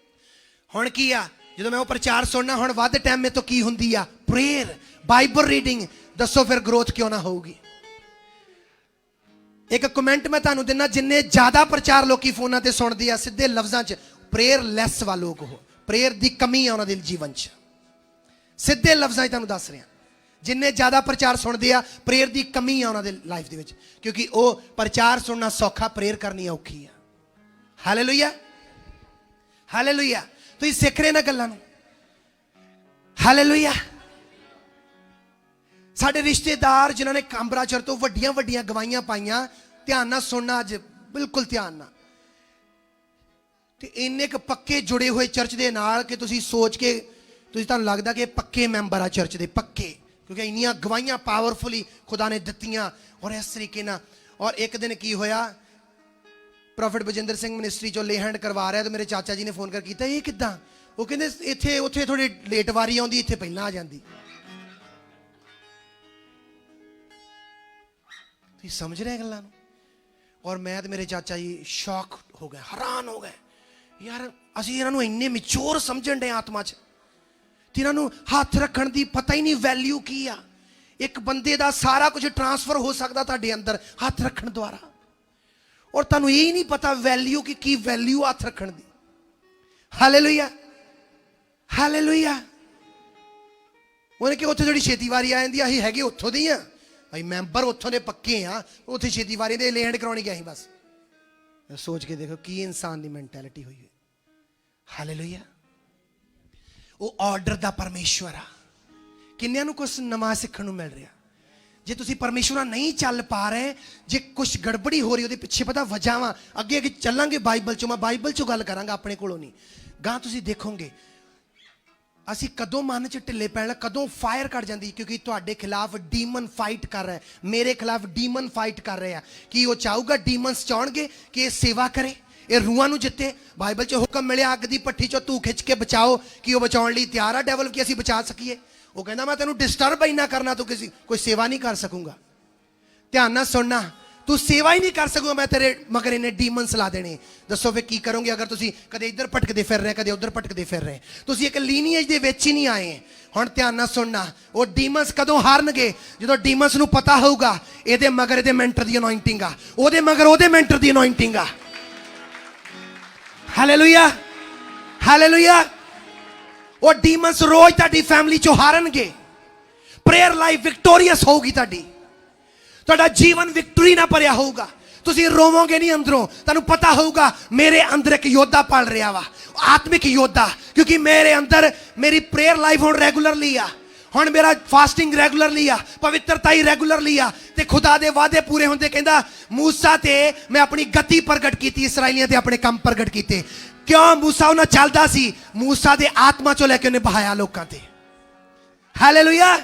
ਹੁਣ ਕੀ ਆ, ਜਦੋਂ ਮੈਂ ਉਹ ਪ੍ਰਚਾਰ ਸੁਣਨਾ, ਹੁਣ ਵੱਧ ਟਾਈਮ ਮੇ ਤੋਂ ਕੀ ਹੁੰਦੀ ਆ? Prayer, Bible reading. ਦੱਸੋ ਫਿਰ ਗਰੋਥ ਕਿਉਂ ਨਾ ਹੋਊਗੀ? ਇੱਕ ਕਮੈਂਟ ਮੈਂ ਤੁਹਾਨੂੰ ਦਿੰਦਾ, ਜਿੰਨੇ ਜ਼ਿਆਦਾ ਪ੍ਰਚਾਰ ਲੋਕੀ ਫੋਨਾਂ ਤੇ ਸੁਣਦੇ ਆ, ਸਿੱਧੇ ਲਫ਼ਜ਼ਾਂ 'ਚ ਪ੍ਰੇਅਰ ਲੈਸ ਵਾ ਲੋਕ। ਉਹ ਪ੍ਰੇਅਰ ਦੀ ਕਮੀ ਆ ਉਹਨਾਂ ਦੇ ਜੀਵਨ 'ਚ। ਸਿੱਧੇ ਲਫ਼ਜ਼ਾਂ 'ਚ ਤੁਹਾਨੂੰ ਦੱਸ ਰਿਹਾ, ਜਿੰਨੇ ਜ਼ਿਆਦਾ ਪ੍ਰਚਾਰ ਸੁਣਦੇ ਆ, ਪ੍ਰੇਅਰ ਦੀ ਕਮੀ ਆ ਉਹਨਾਂ ਦੇ ਲਾਈਫ ਦੇ ਵਿੱਚ। ਕਿਉਂਕਿ ਉਹ ਪ੍ਰਚਾਰ ਸੁਣਨਾ ਸੌਖਾ, ਪ੍ਰੇਅਰ ਕਰਨੀ ਔਖੀ ਆ। ਹਾਲੇਲੂਇਆ। ਹਾਲੇਲੂਇਆ। ਤੁਸੀਂ ਸਿੱਖ ਰਹੇ ਨਾ ਗੱਲਾਂ ਨੂੰ? ਹਾਲੇਲੂਇਆ। ਸਾਡੇ ਰਿਸ਼ਤੇਦਾਰ ਜਿਨ੍ਹਾਂ ਨੇ ਖਾਂਬਰਾ ਚਰਚ ਤੋਂ ਵੱਡੀਆਂ ਵੱਡੀਆਂ ਗਵਾਹੀਆਂ ਪਾਈਆਂ, ਧਿਆਨ ਨਾਲ ਸੁਣਨਾ ਅੱਜ, ਬਿਲਕੁਲ ਧਿਆਨ ਨਾਲ। ਤੇ ਇੰਨੇ ਕੁ ਪੱਕੇ ਜੁੜੇ ਹੋਏ ਚਰਚ ਦੇ ਨਾਲ ਕਿ ਤੁਸੀਂ ਸੋਚ ਕੇ ਤੁਹਾਨੂੰ ਲੱਗਦਾ ਕਿ ਪੱਕੇ ਮੈਂਬਰ ਆ ਚਰਚ ਦੇ, ਪੱਕੇ। ਕਿਉਂਕਿ ਇੰਨੀਆਂ ਗਵਾਹੀਆਂ ਪਾਵਰਫੁਲੀ ਖੁਦਾ ਨੇ ਦਿੱਤੀਆਂ, ਔਰ ਇਸ ਤਰੀਕੇ ਨਾਲ। ਔਰ ਇੱਕ ਦਿਨ ਕੀ ਹੋਇਆ, ਪ੍ਰੋਫੈਟ ਬਜਿੰਦਰ ਸਿੰਘ ਮਿਨਿਸਟਰੀ ਚੋਂ ਲੇ ਹੈਂਡ ਕਰਵਾ ਰਿਹਾ, ਤੇ ਮੇਰੇ ਚਾਚਾ ਜੀ ਨੇ ਫੋਨ ਕਰਕੇ ਕੀਤਾ, ਇਹ ਕਿੱਦਾਂ? ਉਹ ਕਹਿੰਦੇ ਇੱਥੇ ਉੱਥੇ ਥੋੜੀ ਲੇਟ ਵਾਰੀ ਆਉਂਦੀ, ਇੱਥੇ ਪਹਿਲਾਂ ਆ ਜਾਂਦੀ। ਤੁਸੀਂ ਸਮਝ ਰਹੇ ਗੱਲਾਂ ਨੂੰ? ਔਰ ਮੈਂ ਤੇ ਮੇਰੇ ਚਾਚਾ ਜੀ ਸ਼ੌਕ ਹੋ ਗਏ, ਹੈਰਾਨ ਹੋ ਗਏ। ਯਾਰ ਅਸੀਂ ਇਹਨਾਂ ਨੂੰ ਇੰਨੇ ਮੈਚੁਰ ਸਮਝਣ ਦੇ ਆਤਮਾ 'ਚ, ਤੇ ਇਹਨਾਂ ਨੂੰ ਹੱਥ ਰੱਖਣ ਦੀ ਪਤਾ ਹੀ ਨਹੀਂ ਵੈਲਿਊ ਕੀ ਆ। ਇੱਕ ਬੰਦੇ ਦਾ ਸਾਰਾ ਕੁਝ ਟ੍ਰਾਂਸਫਰ ਹੋ ਸਕਦਾ ਤੁਹਾਡੇ ਅੰਦਰ ਹੱਥ ਰੱਖਣ ਦੁਆਰਾ, ਔਰ ਤੁਹਾਨੂੰ ਇਹ ਨਹੀਂ ਪਤਾ ਵੈਲਿਊ ਕੀ ਵੈਲਿਊ ਹੱਥ ਰੱਖਣ ਦੀ। ਹਾਲੇਲੂਇਆ। ਹਾਲੇਲੂਇਆ। ਉਹਨੇ ਕਿ ਉੱਥੇ ਥੋੜੀ ਛੇਤੀ ਵਾਰੀ ਆ ਜਾਂਦੀ, ਅਸੀਂ ਹੈਗੇ ਉੱਥੋਂ ਦੇ ਆ, ਅਸੀਂ ਮੈਂਬਰ ਉੱਥੋਂ ਦੇ ਪੱਕੇ ਆ, ਉੱਥੇ ਛੇਤੀ ਵਾਰੀ ਦੇ ਲੈਂਡ ਕਰਾਉਣੀ ਗਿਆ ਸੀ ਬਸ। ਸੋਚ ਕੇ ਦੇਖੋ ਕੀ ਇਨਸਾਨ ਦੀ ਮੈਂਟੈਲਿਟੀ ਹੋਈ ਹੈ। ਹਾਲੇਲੂਇਆ। ਉਹ ਆਰਡਰ ਦਾ ਪਰਮੇਸ਼ਵਰ ਆ। ਕਿੰਨਿਆਂ ਨੂੰ ਕੁਝ ਨਵਾਂ ਸਿੱਖਣ ਨੂੰ ਮਿਲ ਰਿਹਾ? ਜੇ ਤੁਸੀਂ ਪਰਮੇਸ਼ਵਰ ਨਾਲ ਨਹੀਂ ਚੱਲ ਪਾ ਰਹੇ, ਜੇ ਕੁਝ ਗੜਬੜੀ ਹੋ ਰਹੀ, ਉਹਦੇ ਪਿੱਛੇ ਪਤਾ ਵਜ੍ਹਾਵਾਂ। ਅੱਗੇ ਚੱਲਾਂਗੇ ਬਾਈਬਲ 'ਚੋਂ, ਮੈਂ ਬਾਈਬਲ 'ਚੋਂ ਗੱਲ ਕਰਾਂਗਾ, ਆਪਣੇ ਕੋਲੋਂ ਨਹੀਂ। ਗਾਂ ਤੁਸੀਂ ਦੇਖੋਗੇ ਅਸੀਂ ਕਦੋਂ ਮਨ 'ਚ ਢਿੱਲੇ ਪੈਣ, ਕਦੋਂ ਫਾਇਰ ਕੱਢ ਜਾਂਦੀ। ਕਿਉਂਕਿ ਤੁਹਾਡੇ ਖਿਲਾਫ ਡੀਮਨ ਫਾਈਟ ਕਰ ਰਿਹਾ, ਮੇਰੇ ਖਿਲਾਫ ਡੀਮਨ ਫਾਈਟ ਕਰ ਰਿਹਾ। ਕੀ ਉਹ ਚਾਹੂਗਾ, ਡੀਮਨਸ ਚਾਹਣਗੇ ਕਿ ਇਹ ਸੇਵਾ ਕਰੇ, ਇਹ ਰੂਹਾਂ ਨੂੰ ਜਿੱਤੇ? ਬਾਈਬਲ 'ਚ ਹੁਕਮ ਮਿਲਿਆ, ਅੱਗ ਦੀ ਭੱਠੀ 'ਚੋਂ ਤੂੰ ਖਿੱਚ ਕੇ ਬਚਾਓ। ਕਿ ਉਹ ਬਚਾਉਣ ਲਈ ਤਿਆਰ ਆ ਡੈਵਲ, ਕਿ ਅਸੀਂ ਬਚਾ ਸਕੀਏ? ਉਹ ਕਹਿੰਦਾ ਮੈਂ ਤੈਨੂੰ ਡਿਸਟਰਬ ਹੀ ਨਾ ਕਰਨਾ, ਤੂੰ ਕੋਈ ਸੇਵਾ ਨਹੀਂ ਕਰ ਸਕੂੰਗਾ। ਧਿਆਨ ਨਾਲ ਸੁਣਨਾ, ਤੂੰ ਸੇਵਾ ਹੀ ਨਹੀਂ ਕਰ ਸਕੂਗਾ, ਮੈਂ ਤੇਰੇ ਮਗਰ ਇਹਨੇ ਡੀਮਨਸ ਲਾ ਦੇਣੇ। ਦੱਸੋ ਫਿਰ ਕੀ ਕਰੋਗੇ ਅਗਰ ਤੁਸੀਂ ਕਦੇ ਇੱਧਰ ਭਟਕਦੇ ਫਿਰ ਰਹੇ, ਕਦੇ ਉੱਧਰ ਭਟਕਦੇ ਫਿਰ ਰਹੇ? ਤੁਸੀਂ ਇੱਕ ਲੀਨੀਏਜ ਦੇ ਵਿੱਚ ਹੀ ਨਹੀਂ ਆਏ। ਹੁਣ ਧਿਆਨ ਨਾਲ ਸੁਣਨਾ, ਉਹ ਡੀਮਨਸ ਕਦੋਂ ਹਾਰਨਗੇ? ਜਦੋਂ ਡੀਮਨਸ ਨੂੰ ਪਤਾ ਹੋਊਗਾ ਇਹਦੇ ਮਗਰ ਇਹਦੇ ਮੈਂਟਰ ਦੀ ਅਨੋਇੰਟਿੰਗ ਆ, ਉਹਦੇ ਮਗਰ ਉਹਦੇ ਮੈਂਟਰ ਦੀ ਅਨੋਇੰਟਿੰਗ ਆ। Hallelujah, hallelujah. ਉਹ ਡੀਮਨਸ ਰੋਜ਼ ਤੁਹਾਡੀ ਫੈਮਿਲੀ ਚੋਂ ਹਾਰਨਗੇ। ਪ੍ਰੇਅਰ ਲਾਈਫ ਵਿਕਟੋਰੀਅਸ ਹੋਊਗੀ ਤੁਹਾਡੀ, ਤੁਹਾਡਾ ਜੀਵਨ ਵਿਕਟਰੀ ਨਾਲ ਭਰਿਆ ਹੋਊਗਾ। ਤੁਸੀਂ ਰੋਵੋਗੇ ਨਹੀਂ ਅੰਦਰੋਂ, ਤੁਹਾਨੂੰ ਪਤਾ ਹੋਊਗਾ ਮੇਰੇ ਅੰਦਰ ਇੱਕ ਯੋਧਾ ਪਲ ਰਿਹਾ ਵਾ, ਆਤਮਿਕ ਯੋਧਾ, ਕਿਉਂਕਿ ਮੇਰੇ ਅੰਦਰ ਮੇਰੀ ਪ੍ਰੇਅਰ ਲਾਈਫ ਹੁਣ ਰੈਗੂਲਰਲੀ ਆ, ਹੁਣ ਮੇਰਾ ਫਾਸਟਿੰਗ ਰੈਗੂਲਰਲੀ ਆ, ਪਵਿੱਤਰਤਾ ਹੀ ਰੈਗੂਲਰਲੀ ਆ, ਤੇ ਖੁਦਾ ਦੇ ਵਾਅਦੇ ਪੂਰੇ ਹੁੰਦੇ। ਕਹਿੰਦਾ ਮੂਸਾ ਤੇ ਮੈਂ ਆਪਣੀ ਗਤੀ ਪ੍ਰਗਟ ਕੀਤੀ, ਇਸਰਾਈਲੀਆਂ ਤੇ ਆਪਣੇ ਕੰਮ ਪ੍ਰਗਟ ਕੀਤੇ। ਕਿਉਂ? ਮੂਸਾ ਉਹਨਾਂ ਚੱਲਦਾ ਸੀ, ਮੂਸਾ ਦੇ ਆਤਮਾ ਚੋਂ ਲੈ ਕੇ ਉਹਨੇ ਬਹਾਇਆ ਲੋਕਾਂ ਤੇ। ਹਾਲੇਲੂਇਆ।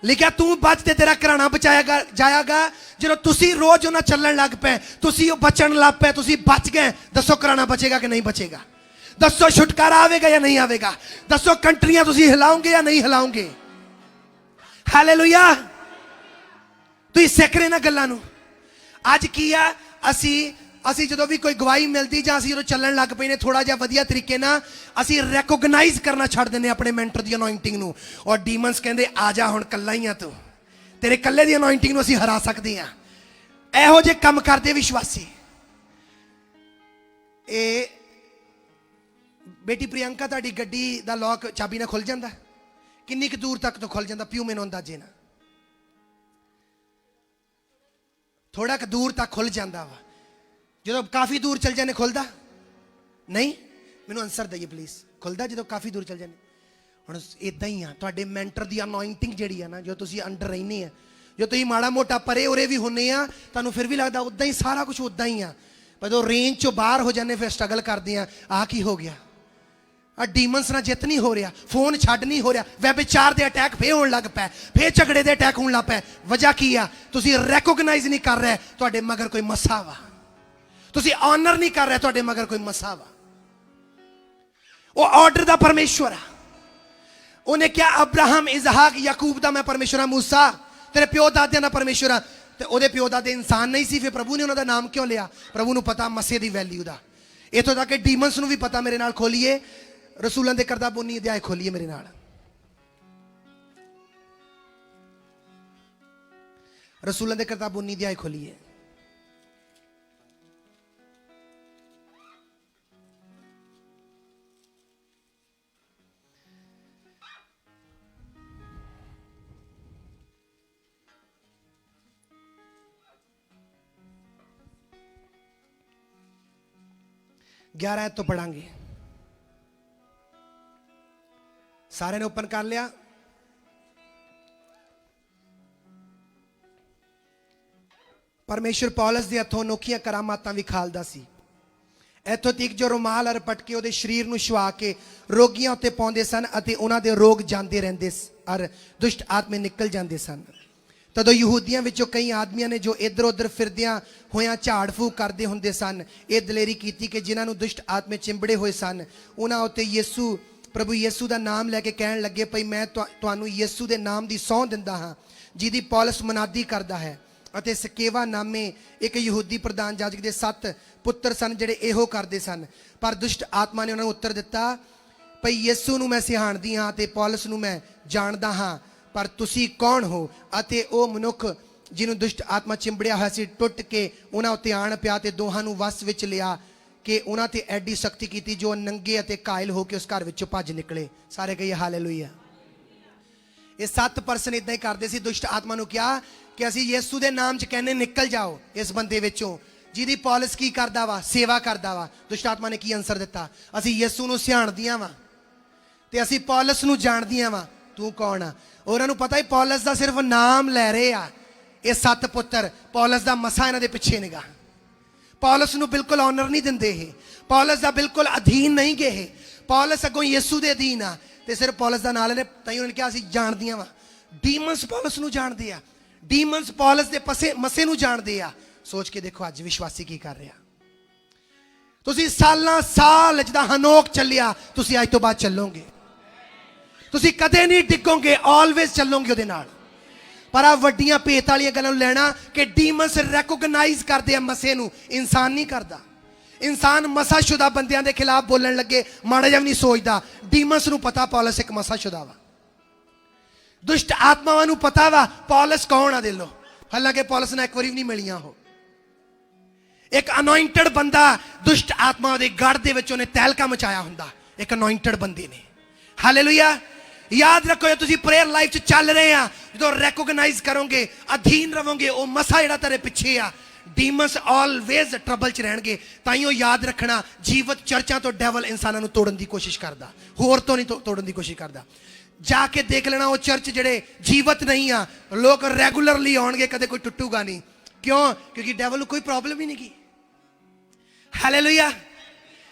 ਲਿਖਿਆ ਤੂੰ ਬਚ ਤੇ ਤੇਰਾ ਘਰਾਣਾ ਬਚਾਇਆ ਜਾਏਗਾ। ਜਦੋਂ ਤੁਸੀਂ ਰੋਜ਼ ਉਹਨਾਂ ਚੱਲਣ ਲੱਗ ਪਏ, ਤੁਸੀਂ ਉਹ ਬਚਣ ਲੱਗ ਪਏ, ਤੁਸੀਂ ਬਚ ਗਏ। ਦੱਸੋ ਘਰਾਣਾ ਬਚੇਗਾ ਕਿ ਨਹੀਂ ਬਚੇਗਾ? ਦੱਸੋ ਛੁਟਕਾਰਾ ਆਵੇਗਾ ਜਾਂ ਨਹੀਂ ਆਵੇਗਾ? ਦੱਸੋ ਕੰਟਰੀਆਂ ਤੁਸੀਂ ਹਿਲਾਓਗੇ ਜਾਂ ਨਹੀਂ ਹਿਲਾਓਗੇ? ਹਾਲੇਲੂਇਆ। ਤੁਸੀਂ ਸਿੱਖ ਰਹੇ ਨਾ ਗੱਲਾਂ ਨੂੰ। ਅੱਜ ਕੀ ਆ, ਅਸੀਂ ਜਦੋਂ ਵੀ ਕੋਈ ਗਵਾਹੀ ਮਿਲਦੀ ਜਾਂ ਅਸੀਂ ਜਦੋਂ ਚੱਲਣ ਲੱਗ ਪਏ ਨੇ ਥੋੜਾ ਜਿਹਾ ਵਧੀਆ ਤਰੀਕੇ ਨਾਲ, ਅਸੀਂ ਰੈਕੋਗਨਾਈਜ਼ ਕਰਨਾ ਛੱਡ ਦਿੰਦੇ ਆਪਣੇ ਮੈਂਟਰ ਦੀ ਅਨੋਇੰਟਿੰਗ ਨੂੰ। ਔਰ ਡੀਮਨਸ ਕਹਿੰਦੇ ਆ ਜਾ ਹੁਣ ਕੱਲਾ ਹੀ ਆ ਤੂੰ, ਤੇਰੇ ਕੱਲੇ ਦੀ ਅਨੋਇੰਟਿੰਗ ਨੂੰ ਅਸੀਂ ਹਰਾ ਸਕਦੇ ਹਾਂ। ਇਹੋ ਜਿਹੇ ਕੰਮ ਕਰਦੇ ਵਿਸ਼ਵਾਸੀ। ਇਹ ਬੇਟੀ ਪ੍ਰਿਯੰਕਾ, ਤੁਹਾਡੀ ਗੱਡੀ ਦਾ ਲੌਕ ਚਾਬੀ ਨਾਲ ਖੁੱਲ ਜਾਂਦਾ? ਕਿੰਨੀ ਕੁ ਦੂਰ ਤੱਕ ਤੋਂ ਖੁੱਲ ਜਾਂਦਾ? ਪਿਓ ਮੈਨੂੰ ਅੰਦਾਜ਼ੇ ਨਾਲ ਥੋੜਾ ਕੁ ਦੂਰ ਤੱਕ ਖੁੱਲ ਜਾਂਦਾ ਵਾ। ਜਦੋਂ ਕਾਫੀ ਦੂਰ ਚਲ ਜਾਂਦੇ ਖੁੱਲਦਾ ਨਹੀਂ? ਮੈਨੂੰ ਆਨਸਰ ਦਈਏ ਪਲੀਜ਼। ਖੁੱਲਦਾ ਜਦੋਂ ਕਾਫੀ ਦੂਰ ਚਲ ਜਾਂਦੇ? ਹੁਣ ਇਦਾਂ ਹੀ ਆ ਤੁਹਾਡੇ ਮੈਂਟਰ ਦੀ ਅਨੋਇੰਟਿੰਗ ਜਿਹੜੀ ਆ ਨਾ, ਜੋ ਤੁਸੀਂ ਅੰਡਰ ਰਹਿੰਦੇ ਆ, ਜੋ ਤੁਸੀਂ ਮਾੜਾ ਮੋਟਾ ਪਰੇ ਉਰੇ ਵੀ ਹੁੰਨੇ ਆ, ਤੁਹਾਨੂੰ ਫਿਰ ਵੀ ਲੱਗਦਾ ਉਦਾਂ ਹੀ ਸਾਰਾ ਕੁਝ ਉਦਾਂ ਹੀ ਆ। ਪਰ ਜਦੋਂ ਰੇਂਜ ਚੋਂ ਬਾਹਰ ਹੋ ਜਾਂਦੇ ਫਿਰ ਸਟਰਗਲ ਕਰਦੇ ਆ, ਆਹ ਕੀ ਹੋ ਗਿਆ? ਆ ਡੀਮਨਸ ਨਾਲ ਜਿੱਤ ਨਹੀਂ ਹੋ ਰਿਹਾ, ਫੋਨ ਛੱਡ ਨਹੀਂ ਹੋ ਰਿਹਾ, ਵਿਚਾਰ ਦੇ ਅਟੈਕ ਫੇਰ ਹੋਣ ਲੱਗ ਪਏ, ਫੇਰ ਝਗੜੇ ਦੇ ਅਟੈਕ ਹੋਣ ਲੱਗ ਪਏ। ਵਜ੍ਹਾ ਕੀ ਆ? ਤੁਸੀਂ ਰੈਕੋਗਨਾਈਜ਼ ਨਹੀਂ ਕਰ ਰਹੇ ਤੁਹਾਡੇ ਮਗਰ ਕੋਈ ਮਸਾ ਵਾ, ਤੁਸੀਂ ਆਨਰ ਨਹੀਂ ਕਰ ਰਹੇ ਤੁਹਾਡੇ ਮਗਰ ਕੋਈ ਮਸਾ ਵਾ। ਉਹ ਆਰਡਰ ਦਾ ਪਰਮੇਸ਼ਵਰ ਆ। ਉਹਨੇ ਕਿਹਾ ਅਬਰਾਹਮ, ਇਜ਼ਹਾਕ, ਯਾਕੂਬ ਦਾ ਮੈਂ ਪਰਮੇਸ਼ਵਰ ਆ। ਮੂਸਾ ਤੇਰੇ ਪਿਓ ਦਾਦਿਆਂ ਦਾ ਪਰਮੇਸ਼ਵਰ ਆ। ਤੇ ਉਹਦੇ ਪਿਓ ਦਾਦੇ ਇਨਸਾਨ ਨਹੀਂ ਸੀ, ਫਿਰ ਪ੍ਰਭੂ ਨੇ ਉਹਨਾਂ ਦਾ ਨਾਮ ਕਿਉਂ ਲਿਆ? ਪ੍ਰਭੂ ਨੂੰ ਪਤਾ ਮਸੇ ਦੀ ਵੈਲਿਊ ਦਾ। ਇੱਥੋਂ ਤੱਕ ਕਿ ਡੀਮਨਸ ਨੂੰ ਵੀ ਪਤਾ। ਮੇਰੇ ਨਾਲ ਖੋਲੀਏ ਰਸੂਲਾਂ ਦੇ ਕਰਤਾਬੂਨੀ ਅਧਿਆਇ, ਖੋਲੀਏ ਮੇਰੇ ਨਾਲ ਰਸੂਲਾਂ ਦੇ ਕਰਤਾਬੂਨੀ ਅਧਿਆਇ ਖੋਲੀਏ। ग्यारह तो पढ़ांगे। सारे ने ओपन कर लिया? परमेश्वर पौलस दे हथों अनोखियां करामातां विखालदा सी। इत्थों तक जो रुमाल अर पटके उहदे शरीर नूं छुआ के रोगियां उत्ते पाउंदे सन अते उहनां दे रोग जांदे रहिंदे अर दुष्ट आत्मे निकल जांदे सन। तदों यहूदियां विचों कई आदमियां ने जो इधर उधर फिरदियां होयां झाड़ फूक करदे हुंदे सन, ये दलेरी कीती कि जिन्हां नूं दुष्ट आत्मे चिंबड़े होए सन उहनां उत्ते यीशु प्रभु यीशु दा नाम लैके कहण लगे भई मैं तुहानूं यीशु दे नाम दी सौं दिंदा हां जिहदी पौलस मनादी करदा है। अते सकेवा नामे एक यहूदी प्रधान जाजक दे 7 पुत्र सन जिहड़े इहो करदे सन। पर दुष्ट आत्मा ने उन्हां नूं उत्तर दित्ता भई यीशु नूं मैं सिहाणदी हां ते पौलस नूं मैं जाणदा हां, पर तुसी कौन हो? अते ओ मनुख जिन्हों दुष्ट आत्मा चिंबड़िया होया सी टुट के उन्हां उत्ते आण पिया ते दोहां नूं वस विच लिया कि उन्हां ते एडी शक्ति कीती जो नंगे अते घायल होके उस घर विचों भज निकले। सारे कहिए हालेलुया। ये 7 परसन इदां ही करदे सी। दुष्ट आत्मा नूं कहा कि असीं यीशु दे नाम च कहने निकल जाओ इस बंदे विचों जिहदी पौलस की करदा वा, सेवा करदा वा। दुष्ट आत्मा ने की आंसर दिता? असीं यीशु नूं सिहाणदियां वा ते असीं पौलस नूं जाणदियां वा, तू कौन आ? उन्हां नूं पता ही पौलस दा सिर्फ नाम लै रहे आ। ये 7 पुत्र पौलस दा मसा इन्हां दे पिछे निगा। पौलस नूं बिल्कुल ऑनर नहीं दिंदे हे, पौलस दा बिल्कुल अधीन नहीं गए हे। पौलस अगों यीशु दे अधीन आ ते सिर्फ पौलस दा नाल ने ताई उन्होंने कहा असीं जाणदियां वा। डीमनस पौलस नूं जाणदे आ, डीमनस पौलस दे मसे नूं जाणदे आ। सोच के देखो अज विश्वासी की कर रहा। तुसीं सालां साल जिदा हनोक चलिया तुसीं अज तो बाद चलोगे। तुसीं कदे नहीं डिगोगे, ऑलवेज चलोगे ਉਹਦੇ ਨਾਲ। पर आ वड्डियां भेत वालियां गल्लां लेना कि डीमनस रैकोगनाइज करते हैं मसे नूं, इंसान नहीं करता। इंसान मसाशुदा बंदियां दे खिलाफ बोलण लगे माड़ा जिहा भी नहीं सोचदा। डीमनस नूं पता पौलुस एक मसाशुदा वा, दुष्ट आत्मावां नूं पता वा पौलुस कौन आ दिलों। हालांकि पौलुस ने एक बारी भी नहीं मिलियां हो। एक अनॉइंटेड बंदा दुष्ट आत्मा दे गढ़ दे विच उहने तहलका मचाया हुंदा, एक अनॉइंटेड बंदे ने। हालेलुया। याद रखो जो तुसीं प्रेयर लाइफ च चल रहे आ, जो रैकोगनाइज करोगे, अधीन रहोगे, वो मसा जिहड़ा तेरे पिछे आ, डीमस ऑलवेज ट्रबल च रहणगे। ताइयों याद रखना जीवत चर्चा तो डेवल इंसानां नूं तोड़न दी कोशिश करदा, होर तो नहीं तोड़न दी कोशिश करदा। जाके देख लेना वो चर्च जिहड़े जीवत नहीं आ, लोग रेगुलरली आउणगे, कदे कोई टुੱਟੂਗਾ नहीं। क्यों? क्योंकि डेवल नूं कोई प्रॉब्लम ही नहीं की। Hallelujah,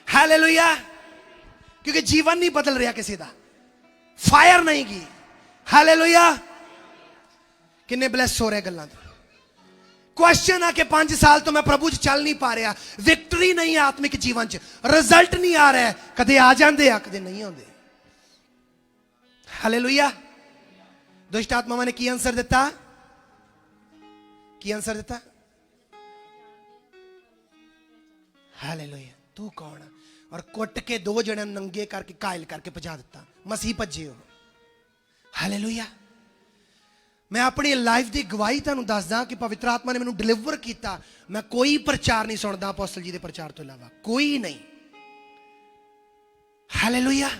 hallelujah. क्योंकि जीवन नहीं बदल रहा किसी का, फायर नहीं की। हालेलुया। किन्ने ब्लेस हो रहे गल्लां तो। क्वेश्चन है कि 5 साल तो मैं प्रभु च चल नहीं पा रहा, विक्ट्री नहीं है आत्मिक जीवन च, रिजल्ट नहीं आ रहा है। कदे आ जाते आ, कदे नहीं आते। हालेलुया। दुष्ट आत्मावां ने की आंसर दिता? की आंसर दिता? हालेलुया। तू कौन? और कुट के 2 जने नंगे करके कायल करके पजा दिता। मसीह भजे हो। हालेलुया। मैं अपनी लाइफ की गवाही तुहानूं दसदा कि पवित्र आत्मा ने मैनूं डिलीवर किया। मैं कोई प्रचार नहीं सुनता अपोस्टल जी के प्रचार तो इलावा, कोई नहीं। हालेलुया।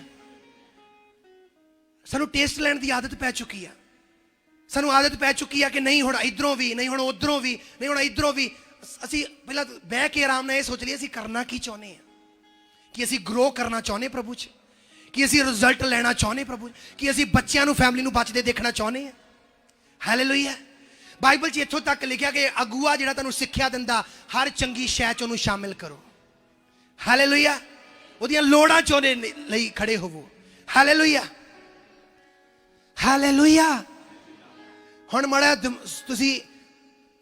सानूं टेस्ट लैण की आदत पै चुकी है। सानूं आदत पै चुकी है कि नहीं हुण इधरों भी, नहीं हुण उधरों भी, नहीं हुण इधरों भी। असीं पहला बह के आराम नाल ये सोच लईए असीं करना की चाहुंदे हैं, कि असीं ग्रो करना चाहुंदे प्रभु च, कि असीं रिजल्ट लेना चाहुंदे प्रभु च, कि असीं बच्चिआं नूं फैमिली नूं बचदे देखना चाहुंदे हैं। हालेलुया। बाइबल च इत्थों तक लिखिआ कि अगुआ जिहड़ा तुहानूं सिੱਖਿਆ दिंदा, हर चंगी शै च उहनूं शामिल करो। हालेलुया। उहदियां लोड़ां च उहदे लई खड़े होवो। Hallelujah, hallelujah. हुण माड़ा तुसीं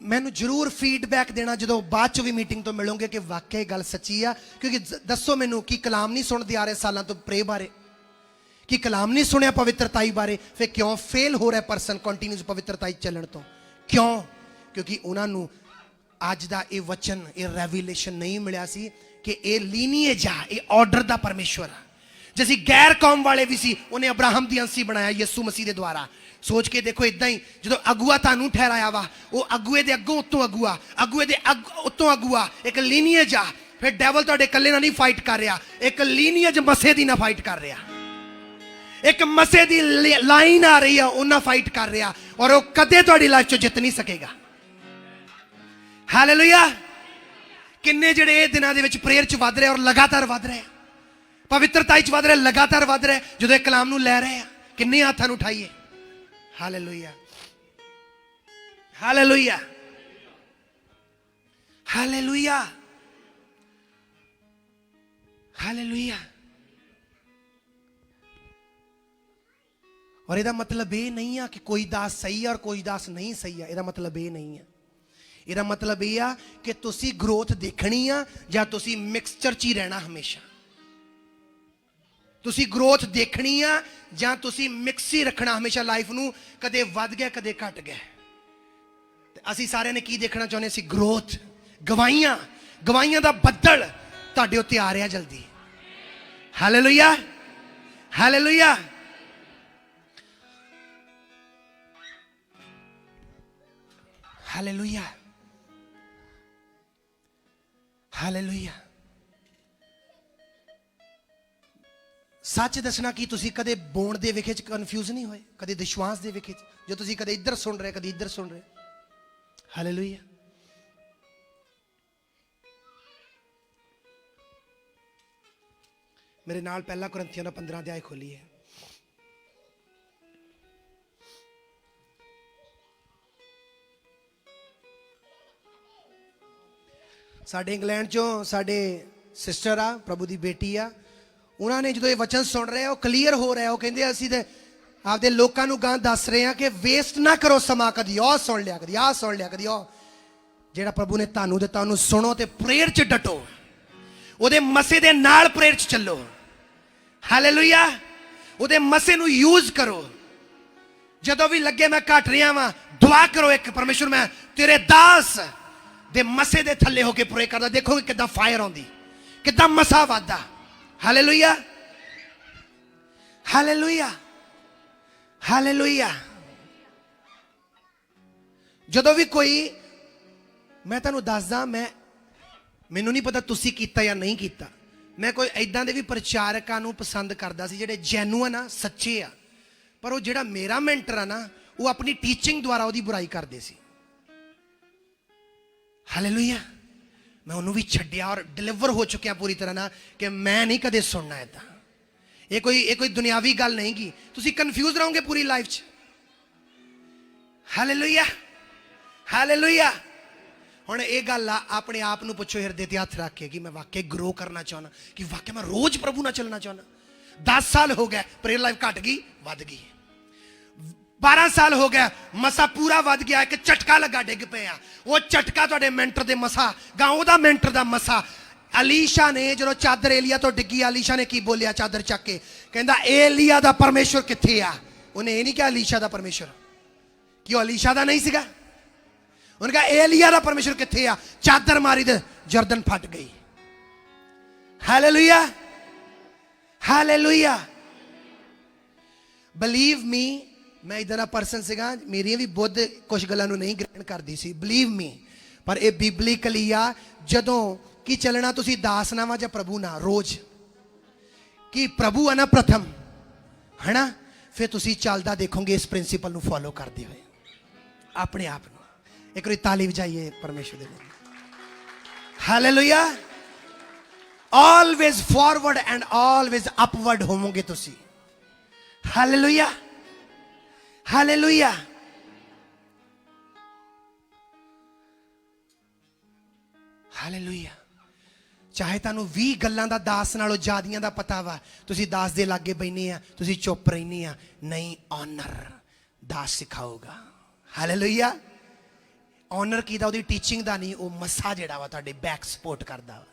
मैनूं जरूर फीडबैक देना जो बाद चों भी मीटिंग तो मिलोगे कि वाकई गल सच्ची आ। क्योंकि दसो मैनूं कि कलाम नहीं सुनते आ रहे सालों तो प्रे बारे, कि कलाम नहीं सुनिया पवित्रताई बारे, फिर क्यों फेल हो रहा परसन कंटिन्यूस पवित्रताई चलण तो? क्यों? क्योंकि उन्होंने अज का ये वचन, ये रेवलेशन नहीं मिलिया सी कि ये लीनीएज आ, ये ऑर्डर का परमेश्वर आ। जैसी गैर कौम वाले भी सी, उन्हें अब्राहम की अंसी बनाया यीशु मसीह के द्वारा। सोच के देखो इदा ही जो अगुआ तुहानूं ठहराया वा, वो अगुए दे अगों उत्तों अगुआ, अगुए दे उत्तों अगुआ, एक लीनीएज आ। फिर डेवल तुहाडे कल्ले नाल नहीं फाइट कर रहा, एक लीनीएज मसे दी ना फाइट कर रहा, एक मसे दी लाइन आ रही है उन्ना फाइट कर रहा, और वो कदे तुहाडी लाइफ चों जित नहीं सकेगा। हालेलुया। किन्ने जिहड़े इह दिनां दे विच प्रेयर च वध रहे और लगातार वध रहे, पवित्रताई च वध रहे, लगातार वध रहे, जो इह कलाम नूं लै रहे हैं, किन्ने हाथां नूं उठाइए। हालेलुया, हालेलुया, हालेलुया, हालेलुया। और इसका मतलब ये नहीं है कि कोई दास सही है और कोई दास नहीं सही है। इसका मतलब ये नहीं है। इसका मतलब यह है कि तुसी ग्रोथ देखनी है या तुसी मिक्सचर च ही रहना हमेशा। तुसी ग्रोथ देखनी है या तुसी मिक्स ही रखना हमेशा लाइफ नूं, कदे वध गया कदे घट गया। असी सारे ने की देखना चाहते? असी ग्रोथ, गवाहियां, गवाहियां दा बद्दल तुहाडे उत्ते आ रहा जल्दी। हालेलुया, हालेलुया। हालेलुया, हालेलुया। सच दसना कि तुसी कदे बोण दे विखे च कन्फ्यूज नहीं होए, कदे विश्वास दे विखे च, जो तुसी कदे इधर सुन रहे कदे इधर सुन रहे। हालेलुया। मेरे नाल पहला कुरिन्थियों का 15 अध्याय खोली है। साडे इंग्लैंड चों साडे सिस्टर आ, प्रभु की बेटी आ, उन्होंने जो ये वचन सुन रहे हैं वो क्लीयर हो रहा है। वो कहते असीं ते आपदे लोकां नूं गां दस रहे हैं कि वेस्ट ना करो समा, कदी आ सुन लिया, कदी आ सुन लिया, कदी आ। जिहड़ा प्रभु ने तुहानूं दित्ता उहनूं सुनो ते प्रेयर च डटो, उहदे मसे दे नाल प्रेयर च चलो। हालेलुया। उहदे मसे नूं यूज करो। ਜਦੋਂ ਵੀ ਲੱਗੇ ਮੈਂ ਘਟ ਰਿਹਾ ਵਾਂ, ਦੁਆ ਕਰੋ ਇੱਕ, ਪਰਮੇਸ਼ਵਰ ਮੈਂ ਤੇਰੇ ਦਾਸ ਦੇ ਮਸੇ ਦੇ ਥੱਲੇ ਹੋ ਕੇ ਪ੍ਰੇ ਕਰਦਾ। ਦੇਖੋਗੇ ਕਿੱਦਾਂ ਫਾਇਰ ਆਉਂਦੀ, ਕਿੱਦਾਂ ਮਸਾ ਵੱਧਦਾ। ਹਾਲੇਲੂਇਆ, ਹਾਲੇਲੂਇਆ, ਹਾਲੇਲੂਇਆ। ਜਦੋਂ ਵੀ ਕੋਈ, ਮੈਂ ਤੁਹਾਨੂੰ ਦੱਸਦਾ, ਮੈਨੂੰ ਨਹੀਂ ਪਤਾ ਤੁਸੀਂ ਕੀਤਾ ਜਾਂ ਨਹੀਂ ਕੀਤਾ, ਮੈਂ ਕੋਈ ਐਦਾਂ ਦੇ ਵੀ ਪ੍ਰਚਾਰਕਾਂ ਨੂੰ ਪਸੰਦ ਕਰਦਾ ਸੀ ਜਿਹੜੇ ਜੈਨੂਅਨ ਆ, ਸੱਚੇ ਆ, ਪਰ ਉਹ ਜਿਹੜਾ ਮੇਰਾ ਮੈਂਟਰ ਆ ਨਾ, ਉਹ ਆਪਣੀ ਟੀਚਿੰਗ ਦੁਆਰਾ ਉਹਦੀ ਬੁਰਾਈ ਕਰਦੇ ਸੀ। ਹਾਲੇਲੂਇਆ। ਮੈਂ ਉਹਨੂੰ ਵੀ ਛੱਡਿਆ ਔਰ ਡਿਲੀਵਰ ਹੋ ਚੁੱਕਿਆ ਪੂਰੀ ਤਰ੍ਹਾਂ ਨਾਲ ਕਿ ਮੈਂ ਨਹੀਂ ਕਦੇ ਸੁਣਨਾ ਇਦਾਂ। ਇਹ ਕੋਈ ਦੁਨਿਆਵੀ ਗੱਲ ਨਹੀਂ ਗੀ, ਤੁਸੀਂ ਕਨਫਿਊਜ਼ ਰਹੋਗੇ ਪੂਰੀ ਲਾਈਫ 'ਚ। Hallelujah, hallelujah. ਹੁਣ ਇਹ ਗੱਲ ਆ, ਆਪਣੇ ਆਪ ਨੂੰ ਪੁੱਛੋ ਹਿਰਦੇ ਤੇ ਹੱਥ ਰੱਖ ਕੇ ਕਿ ਮੈਂ ਵਾਕਈ ਗਰੋ ਕਰਨਾ ਚਾਹੁੰਦਾ, ਕਿ ਵਾਕਈ ਮੈਂ ਰੋਜ਼ ਪ੍ਰਭੂ ਨਾਲ ਚੱਲਣਾ ਚਾਹੁੰਦਾ। 10 ਸਾਲ ਹੋ ਗਏ, ਪ੍ਰੇਅਰ ਲਾਈਫ ਘਟ ਗਈ, ਵੱਧ ਗਈ। 12 ਸਾਲ ਹੋ ਗਿਆ, ਮਸਾ ਪੂਰਾ ਵੱਧ ਗਿਆ, ਇੱਕ ਝਟਕਾ ਲੱਗਾ, ਡਿੱਗ ਪਿਆ। ਉਹ ਝਟਕਾ ਤੁਹਾਡੇ ਮੈਂਟਰ ਦੇ ਮਸਾ, ਗਾਉਂ ਦਾ ਮੈਂਟਰ ਦਾ ਮਸਾ। ਅਲੀਸ਼ਾ ਨੇ ਜਦੋਂ ਚਾਦਰ ਏਲੀਆ ਤੋਂ ਡਿੱਗੀ, ਅਲੀਸ਼ਾ ਨੇ ਕੀ ਬੋਲਿਆ ਚਾਦਰ ਚੱਕ ਕੇ? ਕਹਿੰਦਾ ਏਲੀਆ ਦਾ ਪਰਮੇਸ਼ਵਰ ਕਿੱਥੇ ਆ? ਉਹਨੇ ਇਹ ਨਹੀਂ ਕਿਹਾ ਅਲੀਸ਼ਾ ਦਾ ਪਰਮੇਸ਼ਵਰ, ਕਿ ਉਹ ਅਲੀਸ਼ਾ ਦਾ ਨਹੀਂ ਸੀਗਾ। ਉਹਨੇ ਕਹਾ ਏਲੀਆ ਦਾ ਪਰਮੇਸ਼ਵਰ ਕਿੱਥੇ ਆ? ਚਾਦਰ ਮਾਰੀ ਤੇ ਜਰਦਨ ਫਟ ਗਈ। Hallelujah, hallelujah. ਬਲੀਵ ਮੀ, ਮੈਂ ਇਦਾਂ ਦਾ ਪਰਸਨ ਸੀਗਾ, ਮੇਰੀਆਂ ਵੀ ਬੁੱਧ ਕੁਝ ਗੱਲਾਂ ਨੂੰ ਨਹੀਂ ਗ੍ਰਹਿਣ ਕਰਦੀ ਸੀ, ਬਲੀਵ ਮੀ। ਪਰ ਇਹ ਬਿਬਲੀਕਲੀ ਆ, ਜਦੋਂ ਕੀ ਚੱਲਣਾ ਤੁਸੀਂ ਦਾਸ ਨਾਵਾਂ ਜਾਂ ਪ੍ਰਭੂ ਨਾ, ਰੋਜ਼ ਕੀ ਪ੍ਰਭੂ ਆ ਨਾ ਪ੍ਰਥਮ, ਹਨਾ, ਫਿਰ ਤੁਸੀਂ ਚੱਲਦਾ ਦੇਖੋਗੇ ਇਸ ਪ੍ਰਿੰਸੀਪਲ ਨੂੰ ਫੋਲੋ ਕਰਦੇ ਹੋਏ ਆਪਣੇ ਆਪ ਨੂੰ। ਇੱਕ ਵਾਰੀ ਤਾਲੀ ਵਜਾਈਏ ਪਰਮੇਸ਼ਵਰ ਦੇ ਲਈ। Hallelujah. Always forward and always upward ਹੋਵੋਗੇ ਤੁਸੀਂ। ਹਾਲੇਲੂਇਆ, ਹਾਲੇਲੂਇਆ। ਹਾਲੇਲੂਇਆ। ਚਾਹੇ ਤੁਹਾਨੂੰ 20 ਗੱਲਾਂ ਦਾ ਦਾਸ ਨਾਲੋਂ ਜ਼ਿਆਦੀਆਂ ਦਾ ਪਤਾ ਵਾ, ਤੁਸੀਂ ਦਾਸ ਦੇ ਲਾਗੇ ਬੈਠੇ ਆ, ਤੁਸੀਂ ਚੁੱਪ ਰਹਿੰਦੇ ਆ, ਨਹੀਂ, ਆਨਰ ਦਾਸ ਸਿਖਾਊਗਾ। ਹਾਲੇਲੂਇਆ। ਆਨਰ ਕੀ ਦਾ? ਉਹਦੀ ਟੀਚਿੰਗ ਦਾ ਨਹੀਂ, ਉਹ ਮਸਾ ਜਿਹੜਾ ਵਾ ਤੁਹਾਡੇ ਬੈਕ ਸਪੋਰਟ ਕਰਦਾ ਵਾ।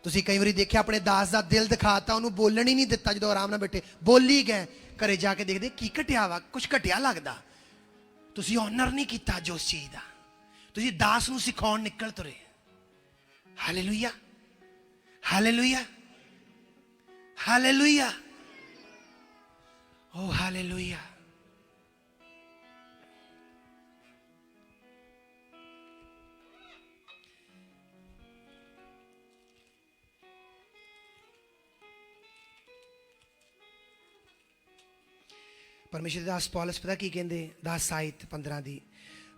ਤੁਸੀਂ ਕਈ ਵਾਰੀ ਦੇਖਿਆ ਆਪਣੇ ਦਾਸ ਦਾ ਦਿਲ ਦਿਖਾਤਾ, ਉਹਨੂੰ ਬੋਲਣ ਹੀ ਨਹੀਂ ਦਿੱਤਾ, ਜਦੋਂ ਆਰਾਮ ਨਾਲ ਬੈਠੇ ਬੋਲੀ ਗਏ, ਘਰੇ ਜਾ ਕੇ ਦੇਖਦੇ ਕੀ ਘਟਿਆ ਵਾ, ਕੁਝ ਘਟਿਆ ਲੱਗਦਾ। ਤੁਸੀਂ ਆਨਰ ਨਹੀਂ ਕੀਤਾ ਜੋ ਉਸ ਚੀਜ਼ ਦਾ, ਤੁਸੀਂ ਦਾਸ ਨੂੰ ਸਿਖਾਉਣ ਨਿਕਲ ਤੁਰੇ। ਹਾਲੇਲੂਇਆ, ਹਾਲੇਲੂਇਆ, ਹਾਲੇਲੂਇਆ, ਓ ਹਾਲੇਲੂਇਆ। ਪਰਮੇਸ਼ਰ ਦੇ ਦਾਸ ਪੌਲਸ ਪਤਾ ਕੀ ਕਹਿੰਦੇ? 10 ਸਾਹਿਤ 15 ਦੀ,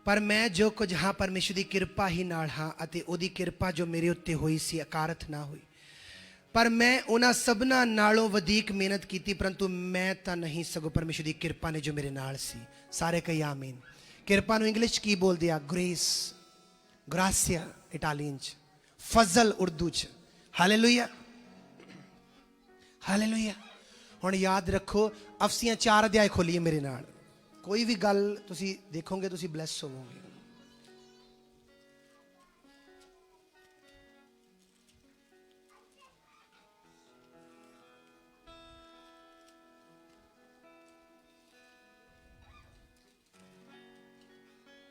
ਪਰ ਮੈਂ ਜੋ ਕੁਝ ਹਾਂ ਪਰਮੇਸ਼ਰ ਦੀ ਕਿਰਪਾ ਹੀ ਨਾਲ ਹਾਂ, ਅਤੇ ਉਹਦੀ ਕਿਰਪਾ ਜੋ ਮੇਰੇ ਉੱਤੇ ਹੋਈ ਸੀ ਅਕਾਰਥ ਨਾ ਹੋਈ। ਪਰ ਮੈਂ ਉਹਨਾਂ ਸਭਨਾਂ ਨਾਲੋਂ ਵਧੇਕ ਮਿਹਨਤ ਕੀਤੀ, ਪਰੰਤੂ ਮੈਂ ਤਾਂ ਨਹੀਂ, ਸਗੋਂ ਪਰਮੇਸ਼ਰ ਦੀ ਕਿਰਪਾ ਨੇ ਜੋ ਮੇਰੇ ਨਾਲ ਸੀ। ਸਾਰੇ ਕਹੀ ਆਮੀਨ। ਕਿਰਪਾ ਨੂੰ ਇੰਗਲਿਸ਼ 'ਚ ਕੀ ਬੋਲਦੇ ਆ? ਗ੍ਰੇਸ, ਗ੍ਰਾਸੀਆ ਇਟਾਲੀਅਨ 'ਚ, ਫਜ਼ਲ ਉਰਦੂ 'ਚ। Hallelujah, hallelujah. ਹੁਣ ਯਾਦ ਰੱਖੋ, ਅਫਸੀਆਂ 4 ਅਧਿਆਇ ਖੋਲੀਏ ਮੇਰੇ ਨਾਲ, ਕੋਈ ਵੀ ਗੱਲ ਤੁਸੀਂ ਦੇਖੋਗੇ ਤੁਸੀਂ ਬਲੈਸ ਹੋਵੋਗੇ।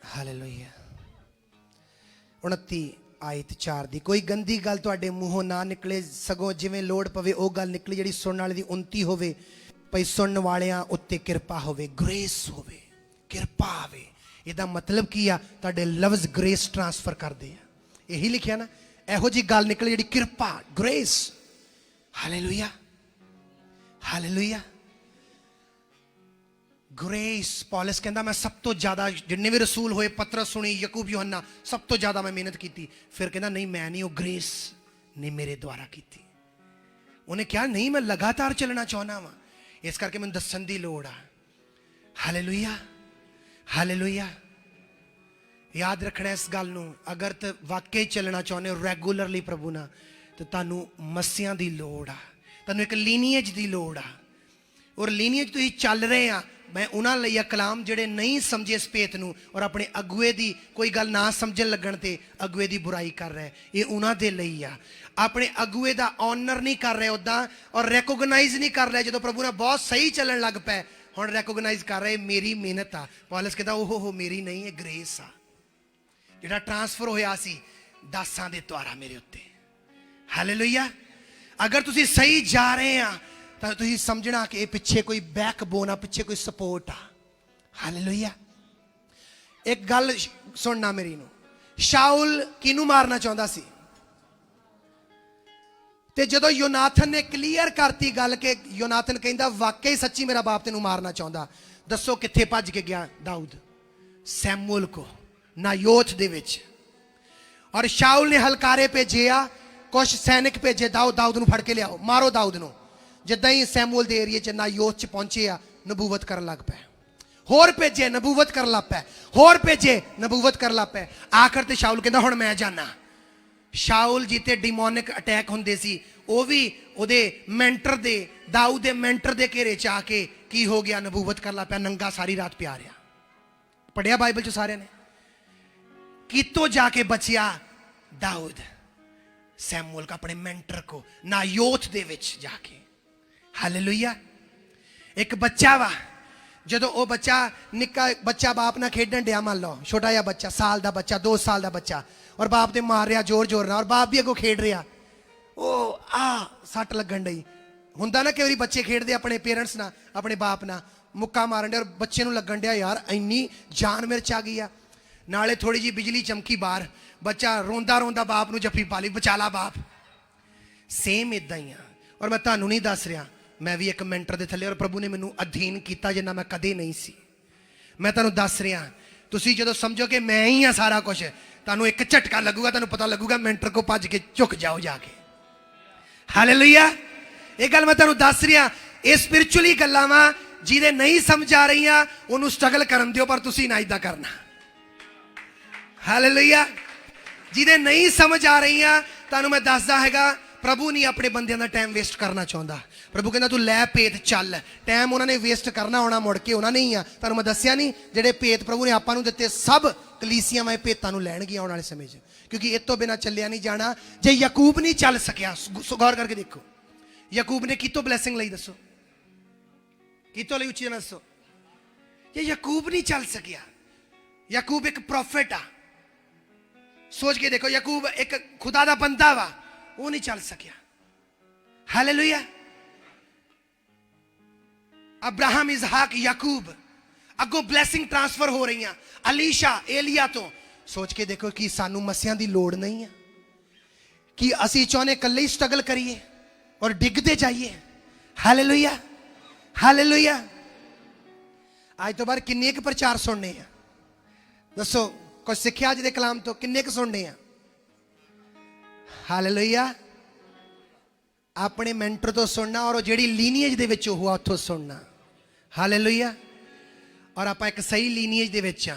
ਹਾਲੇਲੂਇਆ। 29 ਆਇਤ 4 ਦੀ, ਕੋਈ ਗੰਦੀ ਗੱਲ ਤੁਹਾਡੇ ਮੂੰਹੋਂ ਨਾ ਨਿਕਲੇ, ਸਗੋਂ ਜਿਵੇਂ ਲੋੜ ਪਵੇ ਉਹ ਗੱਲ ਨਿਕਲੇ ਜਿਹੜੀ ਸੁਣਨ ਵਾਲੇ ਦੀ ਉੱਨਤੀ ਹੋਵੇ, ਭਈ ਸੁਣਨ ਵਾਲਿਆਂ ਉੱਤੇ ਕਿਰਪਾ ਹੋਵੇ, ਗ੍ਰੇਸ ਹੋਵੇ, ਕਿਰਪਾ ਆਵੇ। ਇਹਦਾ ਮਤਲਬ ਕੀ ਆ? ਤੁਹਾਡੇ ਲਫ਼ਜ਼ ਗ੍ਰੇਸ ਟ੍ਰਾਂਸਫਰ ਕਰਦੇ ਆ। ਇਹੀ ਲਿਖਿਆ ਨਾ, ਇਹੋ ਜੀ ਗੱਲ ਨਿਕਲੇ ਜਿਹੜੀ ਕਿਰਪਾ, grace. Hallelujah, hallelujah. Grace, Paulus ਕਹਿੰਦਾ ਮੈਂ ਸਭ ਤੋਂ ਜ਼ਿਆਦਾ, ਜਿੰਨੇ ਵੀ ਰਸੂਲ ਹੋਏ, ਪਤਰਸ ਸੁਣੀ, ਯਕੂਬ, ਯੋਹੰਨਾ, ਸਭ ਤੋਂ ਜ਼ਿਆਦਾ ਮੈਂ ਮਿਹਨਤ ਕੀਤੀ। ਫਿਰ ਕਹਿੰਦਾ ਨਹੀਂ, ਮੈਂ ਨਹੀਂ, ਉਹ ਗ੍ਰੇਸ ਨੇ ਮੇਰੇ ਦੁਆਰਾ ਕੀਤੀ। ਉਹਨੇ ਕਿਹਾ ਨਹੀਂ, ਮੈਂ ਲਗਾਤਾਰ ਚੱਲਣਾ ਚਾਹੁੰਦਾ ਵਾਂ, ਇਸ ਕਰਕੇ ਮੈਨੂੰ ਦੱਸਣ ਦੀ ਲੋੜ ਆ। Hallelujah, hallelujah. ਯਾਦ ਰੱਖਣਾ ਇਸ ਗੱਲ ਨੂੰ, ਅਗਰ ਤੇ ਵਾਕਈ ਚੱਲਣਾ ਚਾਹੁੰਦੇ ਹੋ ਰੈਗੂਲਰਲੀ ਪ੍ਰਭੂ ਨਾਲ, ਤੇ ਤੁਹਾਨੂੰ ਮੱਸਿਆਂ ਦੀ ਲੋੜ ਆ, ਤੁਹਾਨੂੰ ਇੱਕ ਲੀਨੀਏਜ ਦੀ ਲੋੜ ਆ। ਔਰ ਲੀਨੀਏਜ ਤੁਸੀਂ ਚੱਲ ਰਹੇ ਆ, ਮੈਂ ਉਹਨਾਂ ਲਈ ਆ ਕਲਾਮ ਜਿਹੜੇ ਨਹੀਂ ਸਮਝੇ ਇਸ ਭੇਤ ਨੂੰ, ਔਰ ਆਪਣੇ ਅਗੂਏ ਦੀ ਕੋਈ ਗੱਲ ਨਾ ਸਮਝਣ ਲੱਗਣ ਤੇ ਅਗੂਏ ਦੀ ਬੁਰਾਈ ਕਰ ਰਹੇ, ਇਹ ਉਹਨਾਂ ਦੇ ਲਈ ਆ। ਆਪਣੇ ਅਗੂਏ ਦਾ ਆਨਰ ਨਹੀਂ ਕਰ ਰਹੇ ਉੱਦਾਂ, ਔਰ ਰੈਕੋਗਨਾਈਜ਼ ਨਹੀਂ ਕਰ ਰਹੇ। ਜਦੋਂ ਪ੍ਰਭੂ ਨਾਲ ਬਹੁਤ ਸਹੀ ਚੱਲਣ ਲੱਗ ਪਏ, ਹੁਣ ਰੈਕੋਗਨਾਈਜ਼ ਕਰ ਰਹੇ ਮੇਰੀ ਮਿਹਨਤ ਆ। ਪੌਲਸ ਕਹਿੰਦਾ ਉਹ ਮੇਰੀ ਨਹੀਂ, ਇਹ ਗ੍ਰੇਸ ਆ ਜਿਹੜਾ ਟ੍ਰਾਂਸਫਰ ਹੋਇਆ ਸੀ ਦਾਸਾਂ ਦੇ ਦੁਆਰਾ ਮੇਰੇ ਉੱਤੇ। ਹਾਲੇਲੂਇਆ। ਅਗਰ ਤੁਸੀਂ ਸਹੀ ਜਾ ਰਹੇ ਆ ਤਾਂ ਤੁਸੀਂ ਸਮਝਣਾ ਕਿ ਇਹ ਪਿੱਛੇ ਕੋਈ ਬੈਕਬੋਨ ਆ, ਪਿੱਛੇ ਕੋਈ ਸਪੋਰਟ ਆ। ਹਾਲੇਲੂਇਆ। ਇੱਕ ਗੱਲ ਸੁਣਨਾ ਮੇਰੀ ਨੂੰ, ਸ਼ਾਉਲ ਕਿਹਨੂੰ ਮਾਰਨਾ ਚਾਹੁੰਦਾ ਸੀ? ਤੇ ਜਦੋਂ ਯੋਨਾਥਨ ਨੇ ਕਲੀਅਰ ਕਰਤੀ ਗੱਲ ਕਿ ਯੋਨਾਥਨ ਕਹਿੰਦਾ ਵਾਕਈ ਸੱਚੀ ਮੇਰਾ ਬਾਪ ਤੈਨੂੰ ਮਾਰਨਾ ਚਾਹੁੰਦਾ, ਦੱਸੋ ਕਿੱਥੇ ਭੱਜ ਕੇ ਗਿਆ ਦਾਊਦ? ਸੈਮੂਅਲ ਕੋ, ਨਾਯੋਥ ਦੇ ਵਿੱਚ। ਔਰ ਸ਼ਾਉਲ ਨੇ ਹਲਕਾਰੇ ਭੇਜੇ ਆ, ਕੁਛ ਸੈਨਿਕ ਭੇਜੇ, ਦਾਊਦ ਨੂੰ ਫੜ ਕੇ ਲਿਆਓ, ਮਾਰੋ ਦਾਊਦ ਨੂੰ। ਜਿੱਦਾਂ ਹੀ ਸੈਮੂਅਲ ਦੇ ਏਰੀਏ 'ਚ ਨਾਯੋਥ 'ਚ ਪਹੁੰਚੇ ਆ, ਨਬੂਵਤ ਕਰਨ ਲੱਗ ਪਏ। ਹੋਰ ਭੇਜੇ, ਨਬੂਵਤ ਕਰਨ ਲੱਗ ਪਏ। ਹੋਰ ਭੇਜੇ, ਨਬੂਵਤ ਕਰਨ ਲੱਗ ਪਏ। ਆਖਰ ਤੇ ਸ਼ਾਉਲ ਕਹਿੰਦਾ ਹੁਣ ਮੈਂ ਜਾਣਾ। ਸ਼ਾਉਲ ਜੀ ਤੇ ਡਿਮੋਨਿਕ ਅਟੈਕ ਹੁੰਦੇ ਸੀ, ਉਹ ਵੀ ਉਹਦੇ ਮੈਂਟਰ ਦੇ, ਦਾਊਦ ਦੇ ਮੈਂਟਰ ਦੇ ਘੇਰੇ 'ਚ ਆ ਕੇ ਕੀ ਹੋ ਗਿਆ? ਨਬੂਵਤ ਕਰਨ ਲੱਗ ਪਿਆ, ਨੰਗਾ ਸਾਰੀ ਰਾਤ ਪਿਆ ਰਿਹਾ। ਪੜਿਆ ਬਾਈਬਲ 'ਚ ਸਾਰਿਆਂ ਨੇ? ਕਿਤੋਂ ਜਾ ਕੇ ਬਚਿਆ ਦਾਊਦ? ਸੈਮੂਅਲ ਆਪਣੇ ਮੈਂਟਰ ਕੋ, ਨਾਯੋਥ ਦੇ ਵਿੱਚ ਜਾ ਕੇ। ਹਾਲੇਲੂਇਆ। ਇੱਕ ਬੱਚਾ ਵਾ, ਜਦੋਂ ਉਹ ਬੱਚਾ ਨਿੱਕਾ ਬੱਚਾ ਬਾਪ ਨਾਲ ਖੇਡਣ ਡਿਆ, ਮੰਨ ਲਓ ਛੋਟਾ ਜਿਹਾ ਬੱਚਾ, ਸਾਲ ਦਾ ਬੱਚਾ, 2 ਸਾਲ ਦਾ ਬੱਚਾ, ਔਰ ਬਾਪ ਤੇ ਮਾਰ ਰਿਹਾ ਜ਼ੋਰ ਜ਼ੋਰ ਨਾਲ, ਔਰ ਬਾਪ ਵੀ ਅੱਗੋਂ ਖੇਡ ਰਿਹਾ, ਉਹ ਸੱਟ ਲੱਗਣ ਡਈ। ਹੁੰਦਾ ਨਾ ਕਈ ਵਾਰੀ ਬੱਚੇ ਖੇਡਦੇ ਆਪਣੇ ਪੇਰੈਂਟਸ ਨਾਲ, ਆਪਣੇ ਬਾਪ ਨਾਲ, ਮੁੱਕਾ ਮਾਰਨ ਡਿਆ, ਔਰ ਬੱਚੇ ਨੂੰ ਲੱਗਣ ਡਿਆ ਯਾਰ ਇੰਨੀ ਜਾਨ ਮਿਰਚ ਆ ਗਈ ਆ। ਨਾਲੇ ਥੋੜੀ ਜੀ ਬਿਜਲੀ ਚਮਕੀ ਬਾਹਰ, ਬੱਚਾ ਰੋਂਦਾ ਰੋਂਦਾ ਬਾਪ ਨੂੰ ਜੱਫੀ ਪਾ ਲਈ, ਬਚਾਲਾ ਬਾਪ। ਸੇਮ ਇਦਾਂ ਹੀ ਆ। ਔਰ ਮੈਂ ਤੁਹਾਨੂੰ ਨਹੀਂ ਦੱਸ ਰਿਹਾ, ਮੈਂ ਵੀ ਇੱਕ ਮੈਂਟਰ ਦੇ ਥੱਲੇ, ਔਰ ਪ੍ਰਭੂ ਨੇ ਮੈਨੂੰ ਅਧੀਨ ਕੀਤਾ ਜਿੰਨਾ ਮੈਂ ਕਦੇ ਨਹੀਂ ਸੀ। ਮੈਂ ਤੁਹਾਨੂੰ ਦੱਸ ਰਿਹਾ, ਤੁਸੀਂ ਜਦੋਂ ਸਮਝੋ ਕਿ ਮੈਂ ਹੀ ਆ ਸਾਰਾ ਕੁਝ, ਤੁਹਾਨੂੰ ਇੱਕ ਝਟਕਾ ਲੱਗੂਗਾ, ਤੁਹਾਨੂੰ ਪਤਾ ਲੱਗੂਗਾ ਮੈਂਟਰ ਕੋ ਭੱਜ ਕੇ ਝੁਕ ਜਾਓ ਜਾ ਕੇ। ਹਾਲੇਲੂਇਆ। ਇਹ ਗੱਲ ਮੈਂ ਤੁਹਾਨੂੰ ਦੱਸ ਰਿਹਾ, ਇਹ ਸਪਿਰਚੁਅਲੀ ਗੱਲਾਂ ਵਾ, ਜਿਹਦੇ ਨਹੀਂ ਸਮਝ ਆ ਰਹੀਆਂ ਉਹਨੂੰ ਸਟਰਗਲ ਕਰਨ ਦਿਓ, ਪਰ ਤੁਸੀਂ ਨਾ ਇਦਾਂ ਕਰਨਾ। ਹਾਲੇਲੂਇਆ। ਜਿਹਦੇ ਨਹੀਂ ਸਮਝ ਆ ਰਹੀਆਂ ਤੁਹਾਨੂੰ ਮੈਂ ਦੱਸਦਾ ਹੈਗਾ, ਪ੍ਰਭੂ ਨਹੀਂ ਆਪਣੇ ਬੰਦਿਆਂ ਦਾ ਟਾਈਮ ਵੇਸਟ ਕਰਨਾ ਚਾਹੁੰਦਾ। ਪ੍ਰਭੂ ਕਹਿੰਦਾ ਤੂੰ ਲੈ ਭੇਤ ਚੱਲ। ਟਾਈਮ ਉਹਨਾਂ ਨੇ ਵੇਸਟ ਕਰਨਾ ਹੋਣਾ, ਮੁੜ ਕੇ ਉਹਨਾਂ ਨੇ ਹੀ ਆ। ਤੁਹਾਨੂੰ ਮੈਂ ਦੱਸਿਆ ਨਹੀਂ, ਜਿਹੜੇ ਭੇਤ ਪ੍ਰਭੂ ਨੇ ਆਪਾਂ ਨੂੰ ਦਿੱਤੇ, ਸਭ ਕਲੀਸਿਆਂ ਵਾਲੇ ਭੇਤਾਂ ਨੂੰ ਲੈਣਗੀਆਂ ਆਉਣ ਵਾਲੇ ਸਮੇਂ 'ਚ, ਕਿਉਂਕਿ ਇਹ ਤੋਂ ਬਿਨਾਂ ਚੱਲਿਆ ਨਹੀਂ ਜਾਣਾ। ਜੇ ਯਾਕੂਬ ਨਹੀਂ ਚੱਲ ਸਕਿਆ, ਗੌਰ ਕਰਕੇ ਦੇਖੋ, ਯਾਕੂਬ ਨੇ ਕਿਤੋਂ ਬਲੈਸਿੰਗ ਲਈ? ਦੱਸੋ ਕਿਤੋਂ ਲਈ? ਉੱਚੀ ਨਾਲ ਦੱਸੋ। ਜੇ ਯਾਕੂਬ ਨਹੀਂ ਚੱਲ ਸਕਿਆ, ਯਾਕੂਬ ਇੱਕ ਪ੍ਰੋਫਿਟ ਆ, ਸੋਚ ਕੇ ਦੇਖੋ, ਯਾਕੂਬ ਇੱਕ ਖੁਦਾ ਦਾ ਬੰਦਾ ਵਾ, ਉਹ ਨਹੀਂ ਚੱਲ ਸਕਿਆ। ਹਾਲੇਲੂਇਆ। ਅਬਰਾਹਮ, ਇਸਹਾਕ, ਯਾਕੂਬ, ਅੱਗੋਂ ਬਲੈਸਿੰਗ ਟ੍ਰਾਂਸਫਰ ਹੋ ਰਹੀਆਂ ਅਲੀਸ਼ਾ, ਏਲੀਆ ਤੋਂ। ਸੋਚ ਕੇ ਦੇਖੋ ਕਿ ਸਾਨੂੰ ਮਸੀਹਾਂ ਦੀ ਲੋੜ ਨਹੀਂ ਆ, ਕਿ ਅਸੀਂ ਚਾਹੁੰਦੇ ਇਕੱਲੇ ਹੀ ਸਟਰਗਲ ਕਰੀਏ ਔਰ ਡਿੱਗਦੇ ਜਾਈਏ। ਹਾਲੇਲੂਇਆ। ਹਾਲੇਲੂਇਆ। ਅੱਜ ਤੋਂ ਬਾਅਦ ਕਿੰਨੇ ਕੁ ਪ੍ਰਚਾਰ ਸੁਣਨੇ ਆ? ਦੱਸੋ, ਕੁਝ ਸਿੱਖਿਆ ਅੱਜ ਦੇ ਕਲਾਮ ਤੋਂ? ਕਿੰਨੇ ਕੁ ਸੁਣਨੇ ਆ? ਹਾਲੇਲੂਇਆ। ਆਪਣੇ ਮੈਂਟਰ ਤੋਂ ਸੁਣਨਾ, ਔਰ ਉਹ ਜਿਹੜੀ ਲੀਨੀਏਜ ਦੇ ਵਿੱਚ ਉਹ ਆ ਉੱਥੋਂ ਸੁਣਨਾ। ਹਾਲੇਲੂਇਆ। ਔਰ ਆਪਾਂ ਇੱਕ ਸਹੀ ਲੀਨੀਏਜ ਦੇ ਵਿੱਚ ਆ,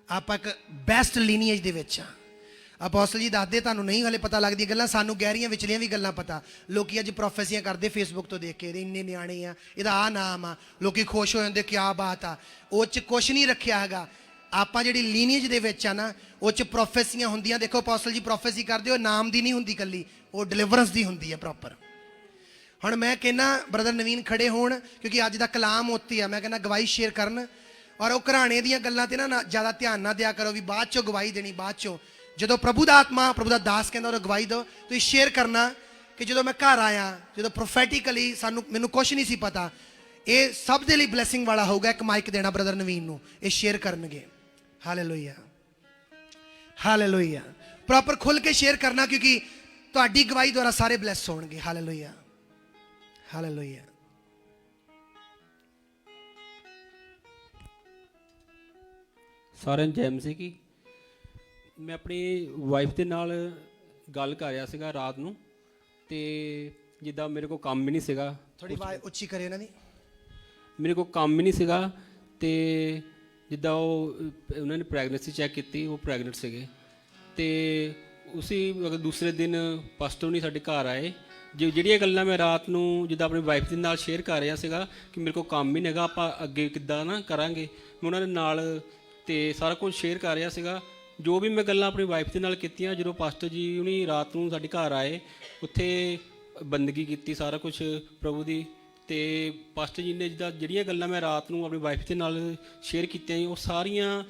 ਆਪਾਂ ਇੱਕ ਬੈਸਟ ਲੀਨੀਏਜ ਦੇ ਵਿੱਚ ਆ। ਅਪੋਸਲ ਜੀ ਦੱਸਦੇ, ਤੁਹਾਨੂੰ ਨਹੀਂ ਹਲੇ ਪਤਾ ਲੱਗਦੀਆਂ ਗੱਲਾਂ, ਸਾਨੂੰ ਗਹਿਰੀਆਂ ਵਿਚਲੀਆਂ ਵੀ ਗੱਲਾਂ ਪਤਾ। ਲੋਕੀ ਅੱਜ ਪ੍ਰੋਫੈਸੀਆਂ ਕਰਦੇ ਫੇਸਬੁੱਕ ਤੋਂ ਦੇਖ ਕੇ, ਇੰਨੇ ਨਿਆਣੇ ਆ, ਇਹਦਾ ਆਹ ਨਾਮ ਆ, ਲੋਕੀ ਖੁਸ਼ ਹੋ ਜਾਂਦੇ, ਕਿਆ ਬਾਤ ਆ। ਉਹ 'ਚ ਕੁਛ ਨਹੀਂ ਰੱਖਿਆ ਹੈਗਾ। ਆਪਾਂ ਜਿਹੜੀ ਲੀਨੀਏਜ ਦੇ ਵਿੱਚ ਆ ਨਾ, ਉਹ 'ਚ ਪ੍ਰੋਫੈਸੀਆਂ ਹੁੰਦੀਆਂ। ਦੇਖੋ ਅਪੋਸਲ ਜੀ ਪ੍ਰੋਫੈਸੀ ਕਰਦੇ, ਉਹ ਨਾਮ ਦੀ ਨਹੀਂ ਹੁੰਦੀ ਇਕੱਲੀ, ਉਹ ਡਿਲੀਵਰੈਂਸ ਦੀ ਹੁੰਦੀ ਹੈ ਪ੍ਰੋਪਰ। ਹੁਣ ਮੈਂ ਕਹਿੰਦਾ ਬ੍ਰਦਰ ਨਵੀਨ ਖੜੇ ਹੋਣ, ਕਿਉਂਕਿ ਅੱਜ ਦਾ ਕਲਾਮ ਉੱਤੇ ਆ। ਮੈਂ ਕਹਿੰਦਾ ਗਵਾਹੀ ਸ਼ੇਅਰ ਕਰਨ, ਔਰ ਉਹ ਘਰਾਣੇ ਦੀਆਂ ਗੱਲਾਂ ਤੇ ਨਾ ਜ਼ਿਆਦਾ ਧਿਆਨ ਨਾ ਦਿਆ ਕਰੋ, ਵੀ ਬਾਅਦ 'ਚੋਂ ਗਵਾਹੀ ਦੇਣੀ, ਬਾਅਦ 'ਚੋਂ। ਜਦੋਂ ਪ੍ਰਭੂ ਦਾ ਆਤਮਾ, ਪ੍ਰਭੂ ਦਾ ਦਾਸ ਕਹਿੰਦਾ ਉਹ ਗਵਾਹੀ ਦਿਓ, ਤੁਸੀਂ ਸ਼ੇਅਰ ਕਰਨਾ ਕਿ ਜਦੋਂ ਮੈਂ ਘਰ ਆਇਆ, ਜਦੋਂ ਪ੍ਰੋਫੈਟਿਕਲੀ ਮੈਨੂੰ ਕੁਛ ਨਹੀਂ ਸੀ ਪਤਾ, ਇਹ ਸਭ ਦੇ ਲਈ ਬਲੈਸਿੰਗ ਵਾਲਾ ਹੋਊਗਾ। ਇੱਕ ਮਾਈਕ ਦੇਣਾ ਬ੍ਰਦਰ ਨਵੀਨ ਨੂੰ, ਇਹ ਸ਼ੇਅਰ ਕਰਨਗੇ। ਹਾਲੇਲੂਇਆ। ਹਾਲੇਲੂਇਆ। ਪ੍ਰੋਪਰ ਖੁੱਲ ਕੇ ਸ਼ੇਅਰ ਕਰਨਾ, ਕਿਉਂਕਿ ਤੁਹਾਡੀ ਗਵਾਹੀ ਦੁਆਰਾ ਸਾਰੇ ਬਲੈਸ ਹੋਣਗੇ। ਹਾਲੇਲੂਇਆ। ਹਾਲੇਲੂਇਆ। ਸਾਰਿਆਂ ਨੂੰ ਜੈ ਮਸੀਹ ਕੀ। ਮੈਂ ਆਪਣੀ ਵਾਈਫ ਦੇ ਨਾਲ ਗੱਲ ਕਰ ਰਿਹਾ ਸੀਗਾ ਰਾਤ ਨੂੰ, ਤੇ ਜਿੱਦਾਂ ਮੇਰੇ ਕੋਲ ਕੰਮ ਵੀ ਨਹੀਂ ਸੀਗਾ, ਥੋੜੀ ਆਵਾਜ਼ ਉੱਚੀ ਕਰਿਓ ਇਹਨਾਂ ਦੀ। ਮੇਰੇ ਕੋਲ ਕੰਮ ਵੀ ਨਹੀਂ ਸੀਗਾ, ਤੇ ਜਿੱਦਾਂ ਉਹਨਾਂ ਨੇ ਪ੍ਰੈਗਨੈਂਸੀ ਚੈੱਕ ਕੀਤੀ, ਉਹ ਪ੍ਰੈਗਨੈਂਟ ਸੀਗੇ। ਤੇ ਉਸੇ ਅਗਰ ਦੂਸਰੇ ਦਿਨ ਪਾਸਟਰ ਨਹੀਂ ਸਾਡੇ ਘਰ ਆਏ। ਜਿਹੜੀਆਂ ਗੱਲਾਂ ਮੈਂ ਰਾਤ ਨੂੰ ਜਿੱਦਾਂ ਆਪਣੀ ਵਾਈਫ ਦੇ ਨਾਲ ਸ਼ੇਅਰ ਕਰ ਰਿਹਾ ਸੀਗਾ ਕਿ ਮੇਰੇ ਕੋਲ ਕੰਮ ਵੀ ਨਹੀਂ ਹੈਗਾ, ਆਪਾਂ ਅੱਗੇ ਕਿੱਦਾਂ ਨਾ ਕਰਾਂਗੇ, ਮੈਂ ਉਹਨਾਂ ਦੇ ਨਾਲ ਤੇ ਸਾਰਾ ਕੁਝ ਸ਼ੇਅਰ ਕਰ ਰਿਹਾ ਸੀਗਾ। ਜੋ ਵੀ ਮੈਂ ਗੱਲਾਂ ਆਪਣੀ ਵਾਈਫ ਦੇ ਨਾਲ ਕੀਤੀਆਂ, ਜਦੋਂ ਪਾਸਟਰ ਜੀ ਉਹਨੀ ਰਾਤ ਨੂੰ ਸਾਡੇ ਘਰ ਆਏ, ਉੱਥੇ ਬੰਦਗੀ ਕੀਤੀ, ਸਾਰਾ ਕੁਝ ਪ੍ਰਭੂ ਦੀ, ਤੇ ਪਾਸਟਰ ਜੀ ਨੇ ਜਿੱਦਾਂ ਜਿਹੜੀਆਂ ਗੱਲਾਂ ਮੈਂ ਰਾਤ ਨੂੰ ਆਪਣੀ ਵਾਈਫ ਦੇ ਨਾਲ ਸ਼ੇਅਰ ਕੀਤੀਆਂ ਸੀ, ਉਹ ਸਾਰੀਆਂ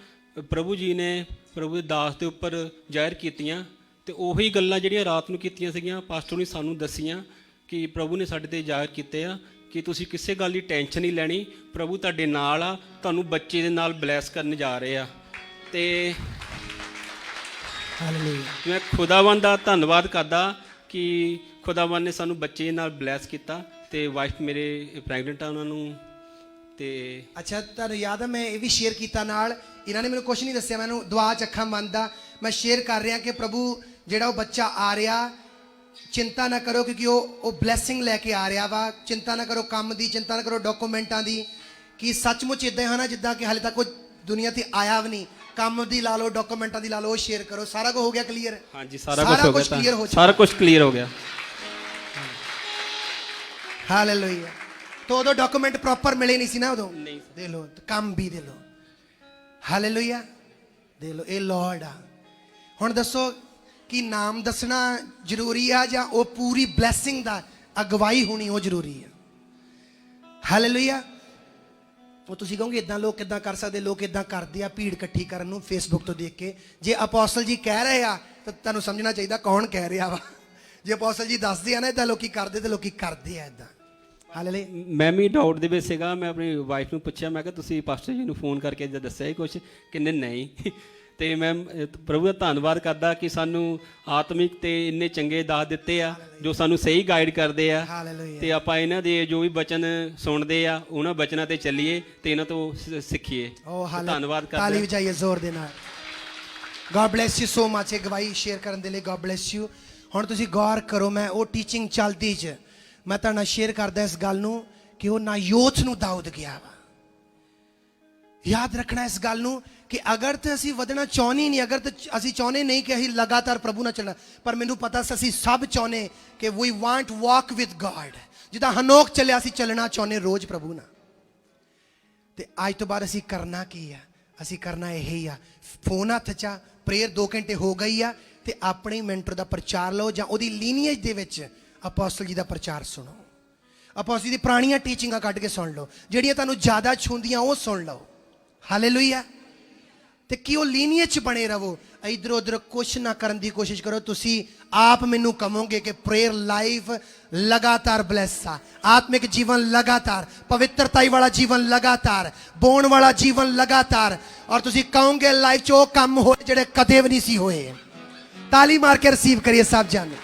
ਪ੍ਰਭੂ ਜੀ ਨੇ ਪ੍ਰਭੂ ਦੇ ਦਾਸ ਦੇ ਉੱਪਰ ਜ਼ਾਹਿਰ ਕੀਤੀਆਂ। ਤੇ ਉਹੀ ਗੱਲਾਂ ਜਿਹੜੀਆਂ ਰਾਤ ਨੂੰ ਕੀਤੀਆਂ ਸੀਗੀਆਂ ਪਾਸਟਰ ਨੇ ਸਾਨੂੰ ਦੱਸੀਆਂ ਕਿ ਪ੍ਰਭੂ ਨੇ ਸਾਡੇ ਤੇ ਜ਼ਾਹਿਰ ਕੀਤੇ ਆ ਕਿ ਤੁਸੀਂ ਕਿਸੇ ਗੱਲ ਦੀ ਟੈਨਸ਼ਨ ਨਹੀਂ ਲੈਣੀ, ਪ੍ਰਭੂ ਤੁਹਾਡੇ ਨਾਲ ਆ, ਤੁਹਾਨੂੰ ਬੱਚੇ ਦੇ ਨਾਲ ਬਲੈਸ ਕਰਨ ਜਾ ਰਹੇ ਆ। ਤੇ ਹਾਲੇਲੂਇਆ। ਮੈਂ ਖੁਦਾਵੰਦ ਦਾ ਧੰਨਵਾਦ ਕਰਦਾ ਕਿ ਖੁਦਾਵੰਦ ਨੇ ਸਾਨੂੰ ਬੱਚੇ ਨਾਲ ਬਲੈਸ ਕੀਤਾ ਤੇ ਵਾਈਫ ਮੇਰੇ ਪ੍ਰੈਗਨੈਂਟ ਆ ਉਹਨਾਂ ਨੂੰ। ਤੇ ਅੱਛਾ, ਤੁਹਾਨੂੰ ਯਾਦ ਹੈ ਮੈਂ ਇਹ ਵੀ ਸ਼ੇਅਰ ਕੀਤਾ ਨਾਲ, ਇਹਨਾਂ ਨੇ ਮੈਨੂੰ ਕੁਝ ਨਹੀਂ ਦੱਸਿਆ, ਮੈਨੂੰ ਦੁਆ 'ਚ ਅੱਖਾਂ ਬੰਦ ਆ, ਮੈਂ ਸ਼ੇਅਰ ਕਰ ਰਿਹਾ ਕਿ ਪ੍ਰਭੂ ਜਿਹੜਾ ਉਹ ਬੱਚਾ ਆ ਰਿਹਾ, ਚਿੰਤਾ ਨਾ ਕਰੋ ਕਿਉਂਕਿ ਉਹ ਬਲੈਸਿੰਗ ਲੈ ਕੇ ਆ ਰਿਹਾ ਵਾ। ਚਿੰਤਾ ਨਾ ਕਰੋ ਕੰਮ ਦੀ, ਚਿੰਤਾ ਨਾ ਕਰੋ ਡਾਕੂਮੈਂਟਾਂ ਦੀ, ਕਿ ਸੱਚਮੁੱਚ ਇਦਾਂ ਹੈ ਨਾ ਜਿੱਦਾਂ ਕਿ ਹਾਲੇ ਤੱਕ ਕੋਈ ਦੁਨੀਆ ਤੇ ਆਇਆ ਵੀ ਨਹੀਂ। ਕੰਮ ਦੀ ਲਾ ਲਓ, ਡਾਕੂਮੈਂਟਾਂ ਦੀ ਲਾ ਲਓ, ਉਹ ਸ਼ੇਅਰ ਕਰੋ। ਸਾਰਾ ਕੁਝ ਹੋ ਗਿਆ ਕਲੀਅਰ? ਹਾਂਜੀ, ਸਾਰਾ ਕੁਝ ਹੋ ਗਿਆ, ਕਲੀਅਰ ਹੋ ਸਾਰਾ ਕੁਝ ਕਲੀਅਰ ਹੋ ਗਿਆ। ਹਾਲੇਲੂਇਆ। तो उदो डॉक्यूमेंट प्रॉपर मिले नहीं सी ना उदो? नहीं। दे लो तो काम भी दे लो। हालेलुया। दे लो ये लॉर्ड आ। हुण दसो कि नाम दसना जरूरी आ या वो पूरी ब्लैसिंग दा अगवाई होनी वो जरूरी है? हालेलुया। वो तुसीं कहोगे इदां लोग किदां कर सकते? लोग इदां करदे आ भीड़ इकट्ठी करन नूं फेसबुक तो देख के। जे अपोस्टल जी कह रहे आ तो तुहानूं समझना चाहिए कौन कह रहा वा। जे अपोस्टल जी दसदे आ ना इदां लोकी करदे ते लोकी करदे आ इदां। ਮੈਂ ਵੀ ਡਾਊਟ ਦੇ ਵਿੱਚ ਸੀਗਾ। ਮੈਂ ਆਪਣੀ ਵਾਈਫ ਨੂੰ ਪੁੱਛਿਆ, ਮੈਂ ਕਿਹਾ ਤੁਸੀਂ ਪਾਸਟਰ ਜੀ ਨੂੰ ਫੋਨ ਕਰਕੇ ਦੱਸਿਆ ਹੀ ਕੁਛ? ਕਹਿੰਦੇ ਨਹੀਂ। ਤੇ ਮੈਂ ਪ੍ਰਭੂ ਦਾ ਧੰਨਵਾਦ ਕਰਦਾ ਕਿ ਸਾਨੂੰ ਆਤਮਿਕ ਤੇ ਇੰਨੇ ਚੰਗੇ ਦਾਸ ਦਿੱਤੇ ਆ ਜੋ ਸਾਨੂੰ ਸਹੀ ਗਾਈਡ ਕਰਦੇ ਆ। ਤੇ ਆਪਾਂ ਇਹਨਾਂ ਦੇ ਜੋ ਵੀ ਬਚਨ ਸੁਣਦੇ ਆ ਉਹਨਾਂ ਬਚਨਾਂ ਤੇ ਚੱਲੀਏ ਤੇ ਇਹਨਾਂ ਤੋਂ ਸਿੱਖੀਏ। ਧੰਨਵਾਦ ਕਰਦਾ। ਤਾਲੀ ਵਜਾਈਏ ਜ਼ੋਰ ਦੇ ਨਾਲ। God bless you so much. ਇਹ ਗਵਾਹੀ ਸ਼ੇਅਰ ਕਰਨ ਦੇ ਲਈ ਗॉड ਬlesਸ ਯੂ। ਹੁਣ ਤੁਸੀਂ ਗੌਰ ਕਰੋ, ਮੈਂ ਉਹ ਟੀਚਿੰਗ ਚੱਲਦੀ 'ਚ मैं तुहाडे नाल शेयर करदा इस गल नूं कि वो नायोथ नूं दाऊद गया वा। याद रखना इस गल नूं कि अगर तो असीं वधना चाहुंदे नहीं, अगर तो असीं चाहुंदे नहीं कि असीं लगातार प्रभु नाल चलना, पर मैनूं पता असीं सब चाहुंदे कि we want walk with God. जिद्दां हनोक चलिया असीं चलना चाहुंदे रोज़ प्रभु नाल। ते अज तो बाद असीं करना की आ? असीं करना यही आ, फोन हत्थ च प्रेयर 2 घंटे हो गई आ ते अपने मैंटर दा प्रचार लो जां ओहदी लीनीएज दे विच अपोस्टल जी का प्रचार सुनो। अपोस्टल जी दी पुरानियां टीचिंगां कढ के सुन लो, ਜਿਹੜੀਆਂ ਤੁਹਾਨੂੰ ਜ਼ਿਆਦਾ ਛੂੰਦੀਆਂ ਉਹ ਸੁਣ ਲਓ। ਹਾਲੇਲੂਇਆ। ਤੇ ਕਿ ਉਹ ਲੀਨੀਏਜ 'ਚ ਬਣੇ ਰਹੋ, ਇਧਰ ਉਧਰ ਕੁਛ ਨਾ ਕਰਨ ਦੀ ਕੋਸ਼ਿਸ਼ ਕਰੋ। ਤੁਸੀਂ ਆਪ ਮੈਨੂੰ ਕਹੋਗੇ ਕਿ ਪ੍ਰੇयर ਲਾਈਫ ਲਗਾਤਾਰ ਬਲੈਸ ਆ, ਆਤਮਿਕ ਜੀਵਨ ਲਗਾਤਾਰ, ਪਵਿੱਤਰਤਾਈ ਵਾਲਾ ਜੀਵਨ ਲਗਾਤਾਰ, ਬੋਣ ਵਾਲਾ ਜੀਵਨ ਲਗਾਤਾਰ, ਔਰ ਤੁਸੀਂ ਕਹੋਗੇ ਲਾਈਫ 'ਚ ਉਹ ਕੰਮ ਹੋਏ ਜਿਹੜੇ ਕਦੇ ਵੀ ਨਹੀਂ ਸੀ ਹੋਏ। ਤਾਲੀ ਮਾਰ ਕੇ ਰਿਸੀਵ ਕਰੀਏ ਸਭ ਜਨ।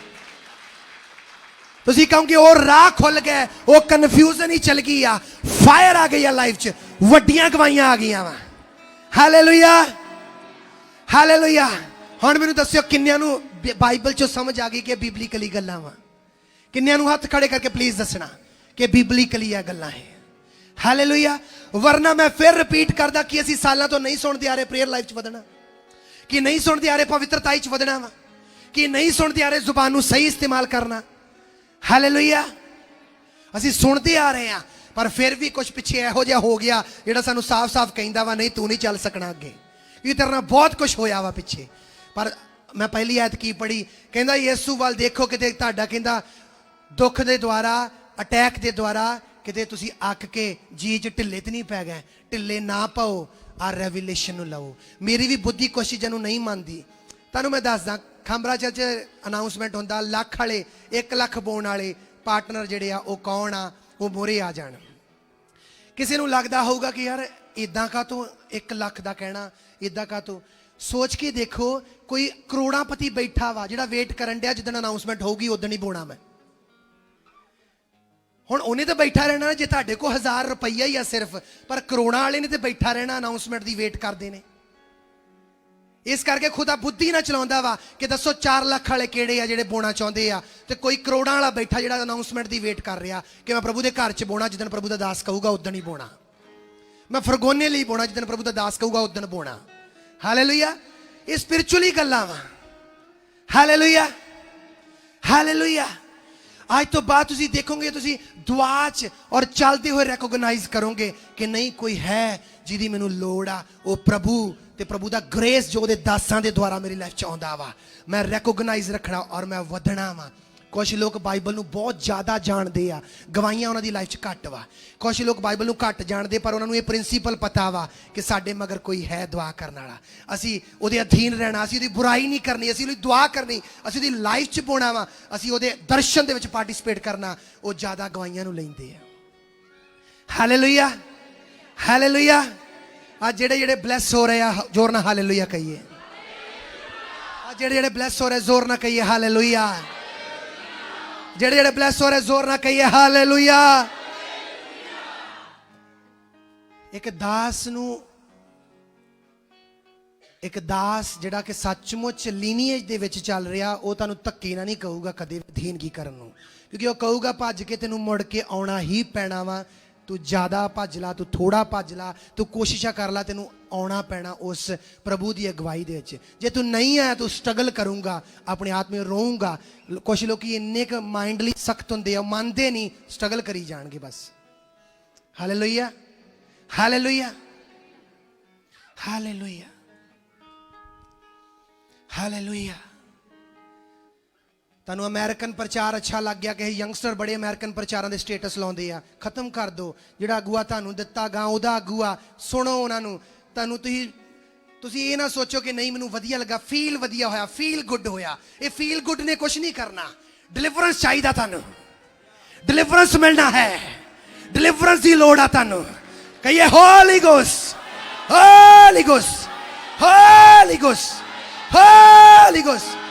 ਤੁਸੀਂ ਕਹੋਗੇ ਉਹ ਰਾਹ ਖੁੱਲ ਗਏ, ਉਹ ਕਨਫਿਊਜ਼ਨ ਹੀ ਚਲ ਗਈ ਆ, ਫਾਇਰ ਆ ਗਈ ਆ ਲਾਈਫ 'ਚ, ਵੱਡੀਆਂ ਗਵਾਹੀਆਂ ਆ ਗਈਆਂ ਵਾ। ਹਾਲੇਲੂਇਆ। ਹਾਲੇਲੂਇਆ। ਹੁਣ ਮੈਨੂੰ ਦੱਸਿਓ ਕਿੰਨਿਆਂ ਨੂੰ ਬਾਈਬਲ 'ਚੋਂ ਸਮਝ ਆ ਗਈ ਕਿ ਬਿਬਲੀਕਲੀ ਗੱਲਾਂ ਵਾ? ਕਿੰਨਿਆਂ ਨੂੰ ਹੱਥ ਖੜੇ ਕਰਕੇ ਪਲੀਜ਼ ਦੱਸਣਾ ਕਿ ਬਿਬਲੀਕਲੀ ਆ ਗੱਲਾਂ ਹੈ। ਹਾਲੇਲੂਇਆ। ਵਰਨਾ ਮੈਂ ਫਿਰ ਰਿਪੀਟ ਕਰਦਾ ਕਿ ਅਸੀਂ ਸਾਲਾਂ ਤੋਂ ਨਹੀਂ ਸੁਣਦੇ ਆ ਰਹੇ ਪ੍ਰੇयर ਲਾਈਫ 'ਚ ਵਧਣਾ, ਕਿ ਨਹੀਂ ਸੁਣਦੇ ਆ ਰਹੇ ਪਵਿੱਤਰਤਾਈ 'ਚ ਵਧਣਾ ਵਾ, ਕਿ ਨਹੀਂ ਸੁਣਦੇ ਆ ਰਹੇ ਜ਼ੁਬਾਨ ਨੂੰ ਸਹੀ ਇਸਤੇਮਾਲ ਕਰਨਾ। ਹਾਲੇਲੂਇਆ। ਅਸੀਂ ਸੁਣਦੇ ਆ ਰਹੇ ਹਾਂ ਪਰ ਫਿਰ ਵੀ ਕੁਝ ਪਿੱਛੇ ਇਹੋ ਜਿਹਾ ਹੋ ਗਿਆ ਜਿਹੜਾ ਸਾਨੂੰ ਸਾਫ਼-ਸਾਫ਼ ਕਹਿੰਦਾ ਵਾ ਨਹੀਂ ਤੂੰ ਨਹੀਂ ਚੱਲ ਸਕਣਾ ਅੱਗੇ, ਇਹ ਤੇਰੇ ਨਾਲ ਬਹੁਤ ਕੁਝ ਹੋਇਆ ਵਾ ਪਿੱਛੇ। ਪਰ ਮੈਂ ਪਹਿਲੀ ਆਇਤ ਕੀ ਪੜ੍ਹੀ, ਕਹਿੰਦਾ ਯਿਸੂ ਵੱਲ ਦੇਖੋ ਕਿਤੇ ਤੁਹਾਡਾ ਕਹਿੰਦਾ ਦੁੱਖ ਦੇ ਦੁਆਰਾ, ਅਟੈਕ ਦੇ ਦੁਆਰਾ ਕਿਤੇ ਤੁਸੀਂ ਅੱਕ ਕੇ ਜੀ 'ਚ ਢਿੱਲੇ ਤੇ ਨਹੀਂ ਪੈ ਗਏ। ਢਿੱਲੇ ਨਾ ਪਾਓ, ਆ ਰੈਵੀਲੇਸ਼ਨ ਨੂੰ ਲਓ। ਮੇਰੀ ਵੀ ਬੁੱਧੀ ਕੋਸ਼ਿਸ਼ ਨੂੰ ਨਹੀਂ ਮੰਨਦੀ। ਤੁਹਾਨੂੰ ਮੈਂ ਦੱਸਦਾ, ਖਾਂਬਰਾ ਚਰਚ ਅਨਾਉਂਸਮੈਂਟ ਹੁੰਦਾ, ਲੱਖ ਵਾਲੇ 1 ਲੱਖ ਪਾਉਣ ਵਾਲੇ ਪਾਰਟਨਰ ਜਿਹੜੇ ਆ ਉਹ ਕੌਣ ਆ, ਉਹ ਮੋਰੇ ਆ ਜਾਣ। ਕਿਸੇ ਨੂੰ ਲੱਗਦਾ ਹੋਊਗਾ ਕਿ ਯਾਰ ਇਦਾਂ ਕਾ ਤੋਂ 1 ਲੱਖ ਦਾ ਕਹਿਣਾ, ਇਦਾਂ ਕਾ ਤੋਂ। ਸੋਚ ਕੇ ਦੇਖੋ ਕੋਈ ਕਰੋੜਾਂਪਤੀ ਬੈਠਾ ਵਾ ਜਿਹੜਾ ਵੇਟ ਕਰਨ ਡਿਆ ਜਿੱਦਣ ਅਨਾਉਂਸਮੈਂਟ ਹੋਊਗੀ ਉਦੋਂ ਹੀ ਬੋਣਾ ਮੈਂ। ਹੁਣ ਉਹਨੇ ਤਾਂ ਬੈਠਾ ਰਹਿਣਾ ਜੇ ਤੁਹਾਡੇ ਕੋਲ 1000 ਰੁਪਈਆ ਹੀ ਆ ਸਿਰਫ, ਪਰ ਕਰੋੜਾਂ ਵਾਲੇ ਨੇ ਤੇ ਬੈਠਾ ਰਹਿਣਾ ਅਨਾਉਂਸਮੈਂਟ ਦੀ ਵੇਟ ਕਰਦੇ ਨੇ। ਇਸ ਕਰਕੇ ਖੁਦਾ ਬੁੱਧੀ ਨਾ ਚਲਾਉਂਦਾ ਵਾ ਕਿ ਦੱਸੋ 4 ਲੱਖ ਵਾਲੇ ਕਿਹੜੇ ਆ ਜਿਹੜੇ ਬੋਣਾ ਚਾਹੁੰਦੇ ਆ, ਤੇ ਕੋਈ ਕਰੋੜਾਂ ਵਾਲਾ ਬੈਠਾ ਜਿਹੜਾ ਅਨਾਉਂਸਮੈਂਟ ਦੀ ਵੇਟ ਕਰ ਰਿਹਾ ਕਿ ਮੈਂ ਪ੍ਰਭੂ ਦੇ ਘਰ 'ਚ ਬੋਣਾ, ਜਿੱਦਣ ਪ੍ਰਭੂ ਦਾ ਦਾਸ ਕਹੂਗਾ ਉਦੋਂ ਹੀ ਬੋਣਾ। ਮੈਂ ਫਰਗੋਨੇ ਲਈ ਬੋਣਾ, ਜਿੱਦਣ ਪ੍ਰਭੂ ਦਾ ਦਾਸ ਕਹੂਗਾ ਉਦੋਂ ਬੋਣਾ। ਹਾਲੇਲੂਇਆ। ਇਹ ਸਪਿਰਚੁਅਲੀ ਗੱਲਾਂ ਵਾ। ਹਾਲੇਲੂਇਆ। ਹਾਲੇਲੂਇਆ। ਅੱਜ ਤੋਂ ਬਾਅਦ ਤੁਸੀਂ ਦੇਖੋਗੇ, ਤੁਸੀਂ ਦੁਆ 'ਚ ਔਰ ਚੱਲਦੇ ਹੋਏ ਰੈਕੋਗਨਾਈਜ਼ ਕਰੋਗੇ ਕਿ ਨਹੀਂ ਕੋਈ ਹੈ ਜਿਹਦੀ ਮੈਨੂੰ ਲੋੜ ਆ, ਉਹ ਪ੍ਰਭੂ ਤੇ ਪ੍ਰਭੂ ਦਾ ਗ੍ਰੇਸ ਜੋ ਉਹਦੇ ਦਾਸਾਂ ਦੇ ਦੁਆਰਾ ਮੇਰੀ ਲਾਈਫ 'ਚ ਆਉਂਦਾ ਵਾ। ਮੈਂ ਰੈਕੋਗਨਾਈਜ਼ ਰੱਖਣਾ ਔਰ ਮੈਂ ਵਧਣਾ ਵਾ। ਕੁਝ ਲੋਕ ਬਾਈਬਲ ਨੂੰ ਬਹੁਤ ਜ਼ਿਆਦਾ ਜਾਣਦੇ ਆ, ਗਵਾਹੀਆਂ ਉਹਨਾਂ ਦੀ ਲਾਈਫ 'ਚ ਘੱਟ ਵਾ। ਕੁਝ ਲੋਕ ਬਾਈਬਲ ਨੂੰ ਘੱਟ ਜਾਣਦੇ, ਪਰ ਉਹਨਾਂ ਨੂੰ ਇਹ ਪ੍ਰਿੰਸੀਪਲ ਪਤਾ ਵਾ ਕਿ ਸਾਡੇ ਮਗਰ ਕੋਈ ਹੈ ਦੁਆ ਕਰਨ ਵਾਲਾ। ਅਸੀਂ ਉਹਦੇ ਅਧੀਨ ਰਹਿਣਾ, ਅਸੀਂ ਉਹਦੀ ਬੁਰਾਈ ਨਹੀਂ ਕਰਨੀ, ਅਸੀਂ ਉਹਦੀ ਦੁਆ ਕਰਨੀ, ਅਸੀਂ ਉਹਦੀ ਲਾਈਫ 'ਚ ਪਾਉਣਾ ਵਾ, ਅਸੀਂ ਉਹਦੇ ਦਰਸ਼ਨ ਦੇ ਵਿੱਚ ਪਾਰਟਿਸਿਪੇਟ ਕਰਨਾ। ਉਹ ਜ਼ਿਆਦਾ ਗਵਾਹੀਆਂ ਨੂੰ ਲੈਂਦੇ ਆ। Hallelujah, hallelujah. ਅੱਜ ਜਿਹੜੇ ਬਲੈਸ ਹੋ ਰਹੇ ਆ, ਜ਼ੋਰ ਨਾਲ ਹਾਲੇਲੂਇਆ ਕਹੀਏ। ਅੱਜ ਜਿਹੜੇ ਬਲੈਸ ਹੋ ਰਹੇ, ਜ਼ੋਰ ਨਾਲ ਕਹੀਏ ਹਾਲੇਲੂਇਆ। ਜਿਹੜੇ ਬਲੈਸ ਹੋ ਰਹੇ, ਜ਼ੋਰ ਨਾਲ ਕਹੀਏ ਹਾਲੇਲੂਇਆ। ਇੱਕ ਦਾਸ ਜਿਹੜਾ ਕਿ ਸੱਚਮੁੱਚ ਲੀਨੀਏਜ ਦੇ ਵਿੱਚ ਚੱਲ ਰਿਹਾ, ਉਹ ਤੁਹਾਨੂੰ ਧੱਕੇ ਨਾਲ ਨਹੀਂ ਕਹੂਗਾ ਕਦੇ ਅਧੀਨਗੀ ਕਰਨ ਨੂੰ, ਕਿਉਂਕਿ ਉਹ ਕਹੂਗਾ ਭੱਜ ਕੇ ਤੈਨੂੰ ਮੁੜ ਕੇ ਆਉਣਾ ਹੀ ਪੈਣਾ ਵਾ। ਤੂੰ ਜ਼ਿਆਦਾ ਭੱਜ ਲਾ, ਤੂੰ ਥੋੜਾ ਭੱਜ ਲਾ, ਤੂੰ ਕੋਸ਼ਿਸ਼ਾਂ ਕਰ ਲਾ, ਤੈਨੂੰ ਆਉਣਾ ਪੈਣਾ ਉਸ ਪ੍ਰਭੂ ਦੀ ਅਗਵਾਈ ਦੇ ਵਿੱਚ। ਜੇ ਤੂੰ ਨਹੀਂ ਆਇਆ, ਤੂੰ ਸਟਰਗਲ ਕਰੂੰਗਾ, ਆਪਣੇ ਆਪ ਵਿੱਚ ਰੋਊਂਗਾ। ਕੁਛ ਲੋਕੀ ਇੰਨੇ ਕੁ ਮਾਈਂਡਲੀ ਸਖਤ ਹੁੰਦੇ ਆ, ਮੰਨਦੇ ਨਹੀਂ, ਸਟਰਗਲ ਕਰੀ ਜਾਣਗੇ ਬਸ। ਹਾਲੇਲੂਇਆ, ਹਾਲੇਲੂਇਆ, ਹਾਲੇਲੂਇਆ, ਹਾਲੇਲੂਇਆ। ਤੁਹਾਨੂੰ ਅਮਰੀਕਨ ਪ੍ਰਚਾਰ ਅੱਛਾ ਲੱਗ ਗਿਆ ਕਿ ਯੰਗਸਟਰ ਬੜੇ ਅਮਰੀਕਨ ਪ੍ਰਚਾਰਾਂ ਦੇ ਸਟੇਟਸ ਲਾਉਂਦੇ ਆ, ਖਤਮ ਕਰ ਦਿਓ। ਜਿਹੜਾ ਅਗੂਆ ਤੁਹਾਨੂੰ ਦਿੱਤਾ ਗਾ, ਉਹਦਾ ਅਗੂਆ ਸੁਣੋ ਉਹਨਾਂ ਨੂੰ। ਤੁਸੀਂ ਇਹ ਨਾ ਸੋਚੋ ਕਿ ਨਹੀਂ ਮੈਨੂੰ ਵਧੀਆ ਲੱਗਾ, ਫੀਲ ਵਧੀਆ ਹੋਇਆ, ਫੀਲ ਗੁੱਡ ਹੋਇਆ। ਇਹ ਫੀਲ ਗੁੱਡ ਨੇ ਕੁਝ ਨਹੀਂ ਕਰਨਾ। ਡਿਲੀਵਰੈਂਸ ਚਾਹੀਦਾ ਤੁਹਾਨੂੰ, ਡਿਲੀਵਰੈਂਸ ਮਿਲਣਾ ਹੈ, ਡਿਲੀਵਰੈਂਸ ਦੀ ਲੋੜ ਆ ਤੁਹਾਨੂੰ। ਕਹੀਏ ਹੋਲੀ ਗੋਸਟ, ਹੋਲੀ ਗੋਸਟ, ਹੋਲੀ ਗੋਸਟ, ਹੋਲੀ ਗੋਸਟ।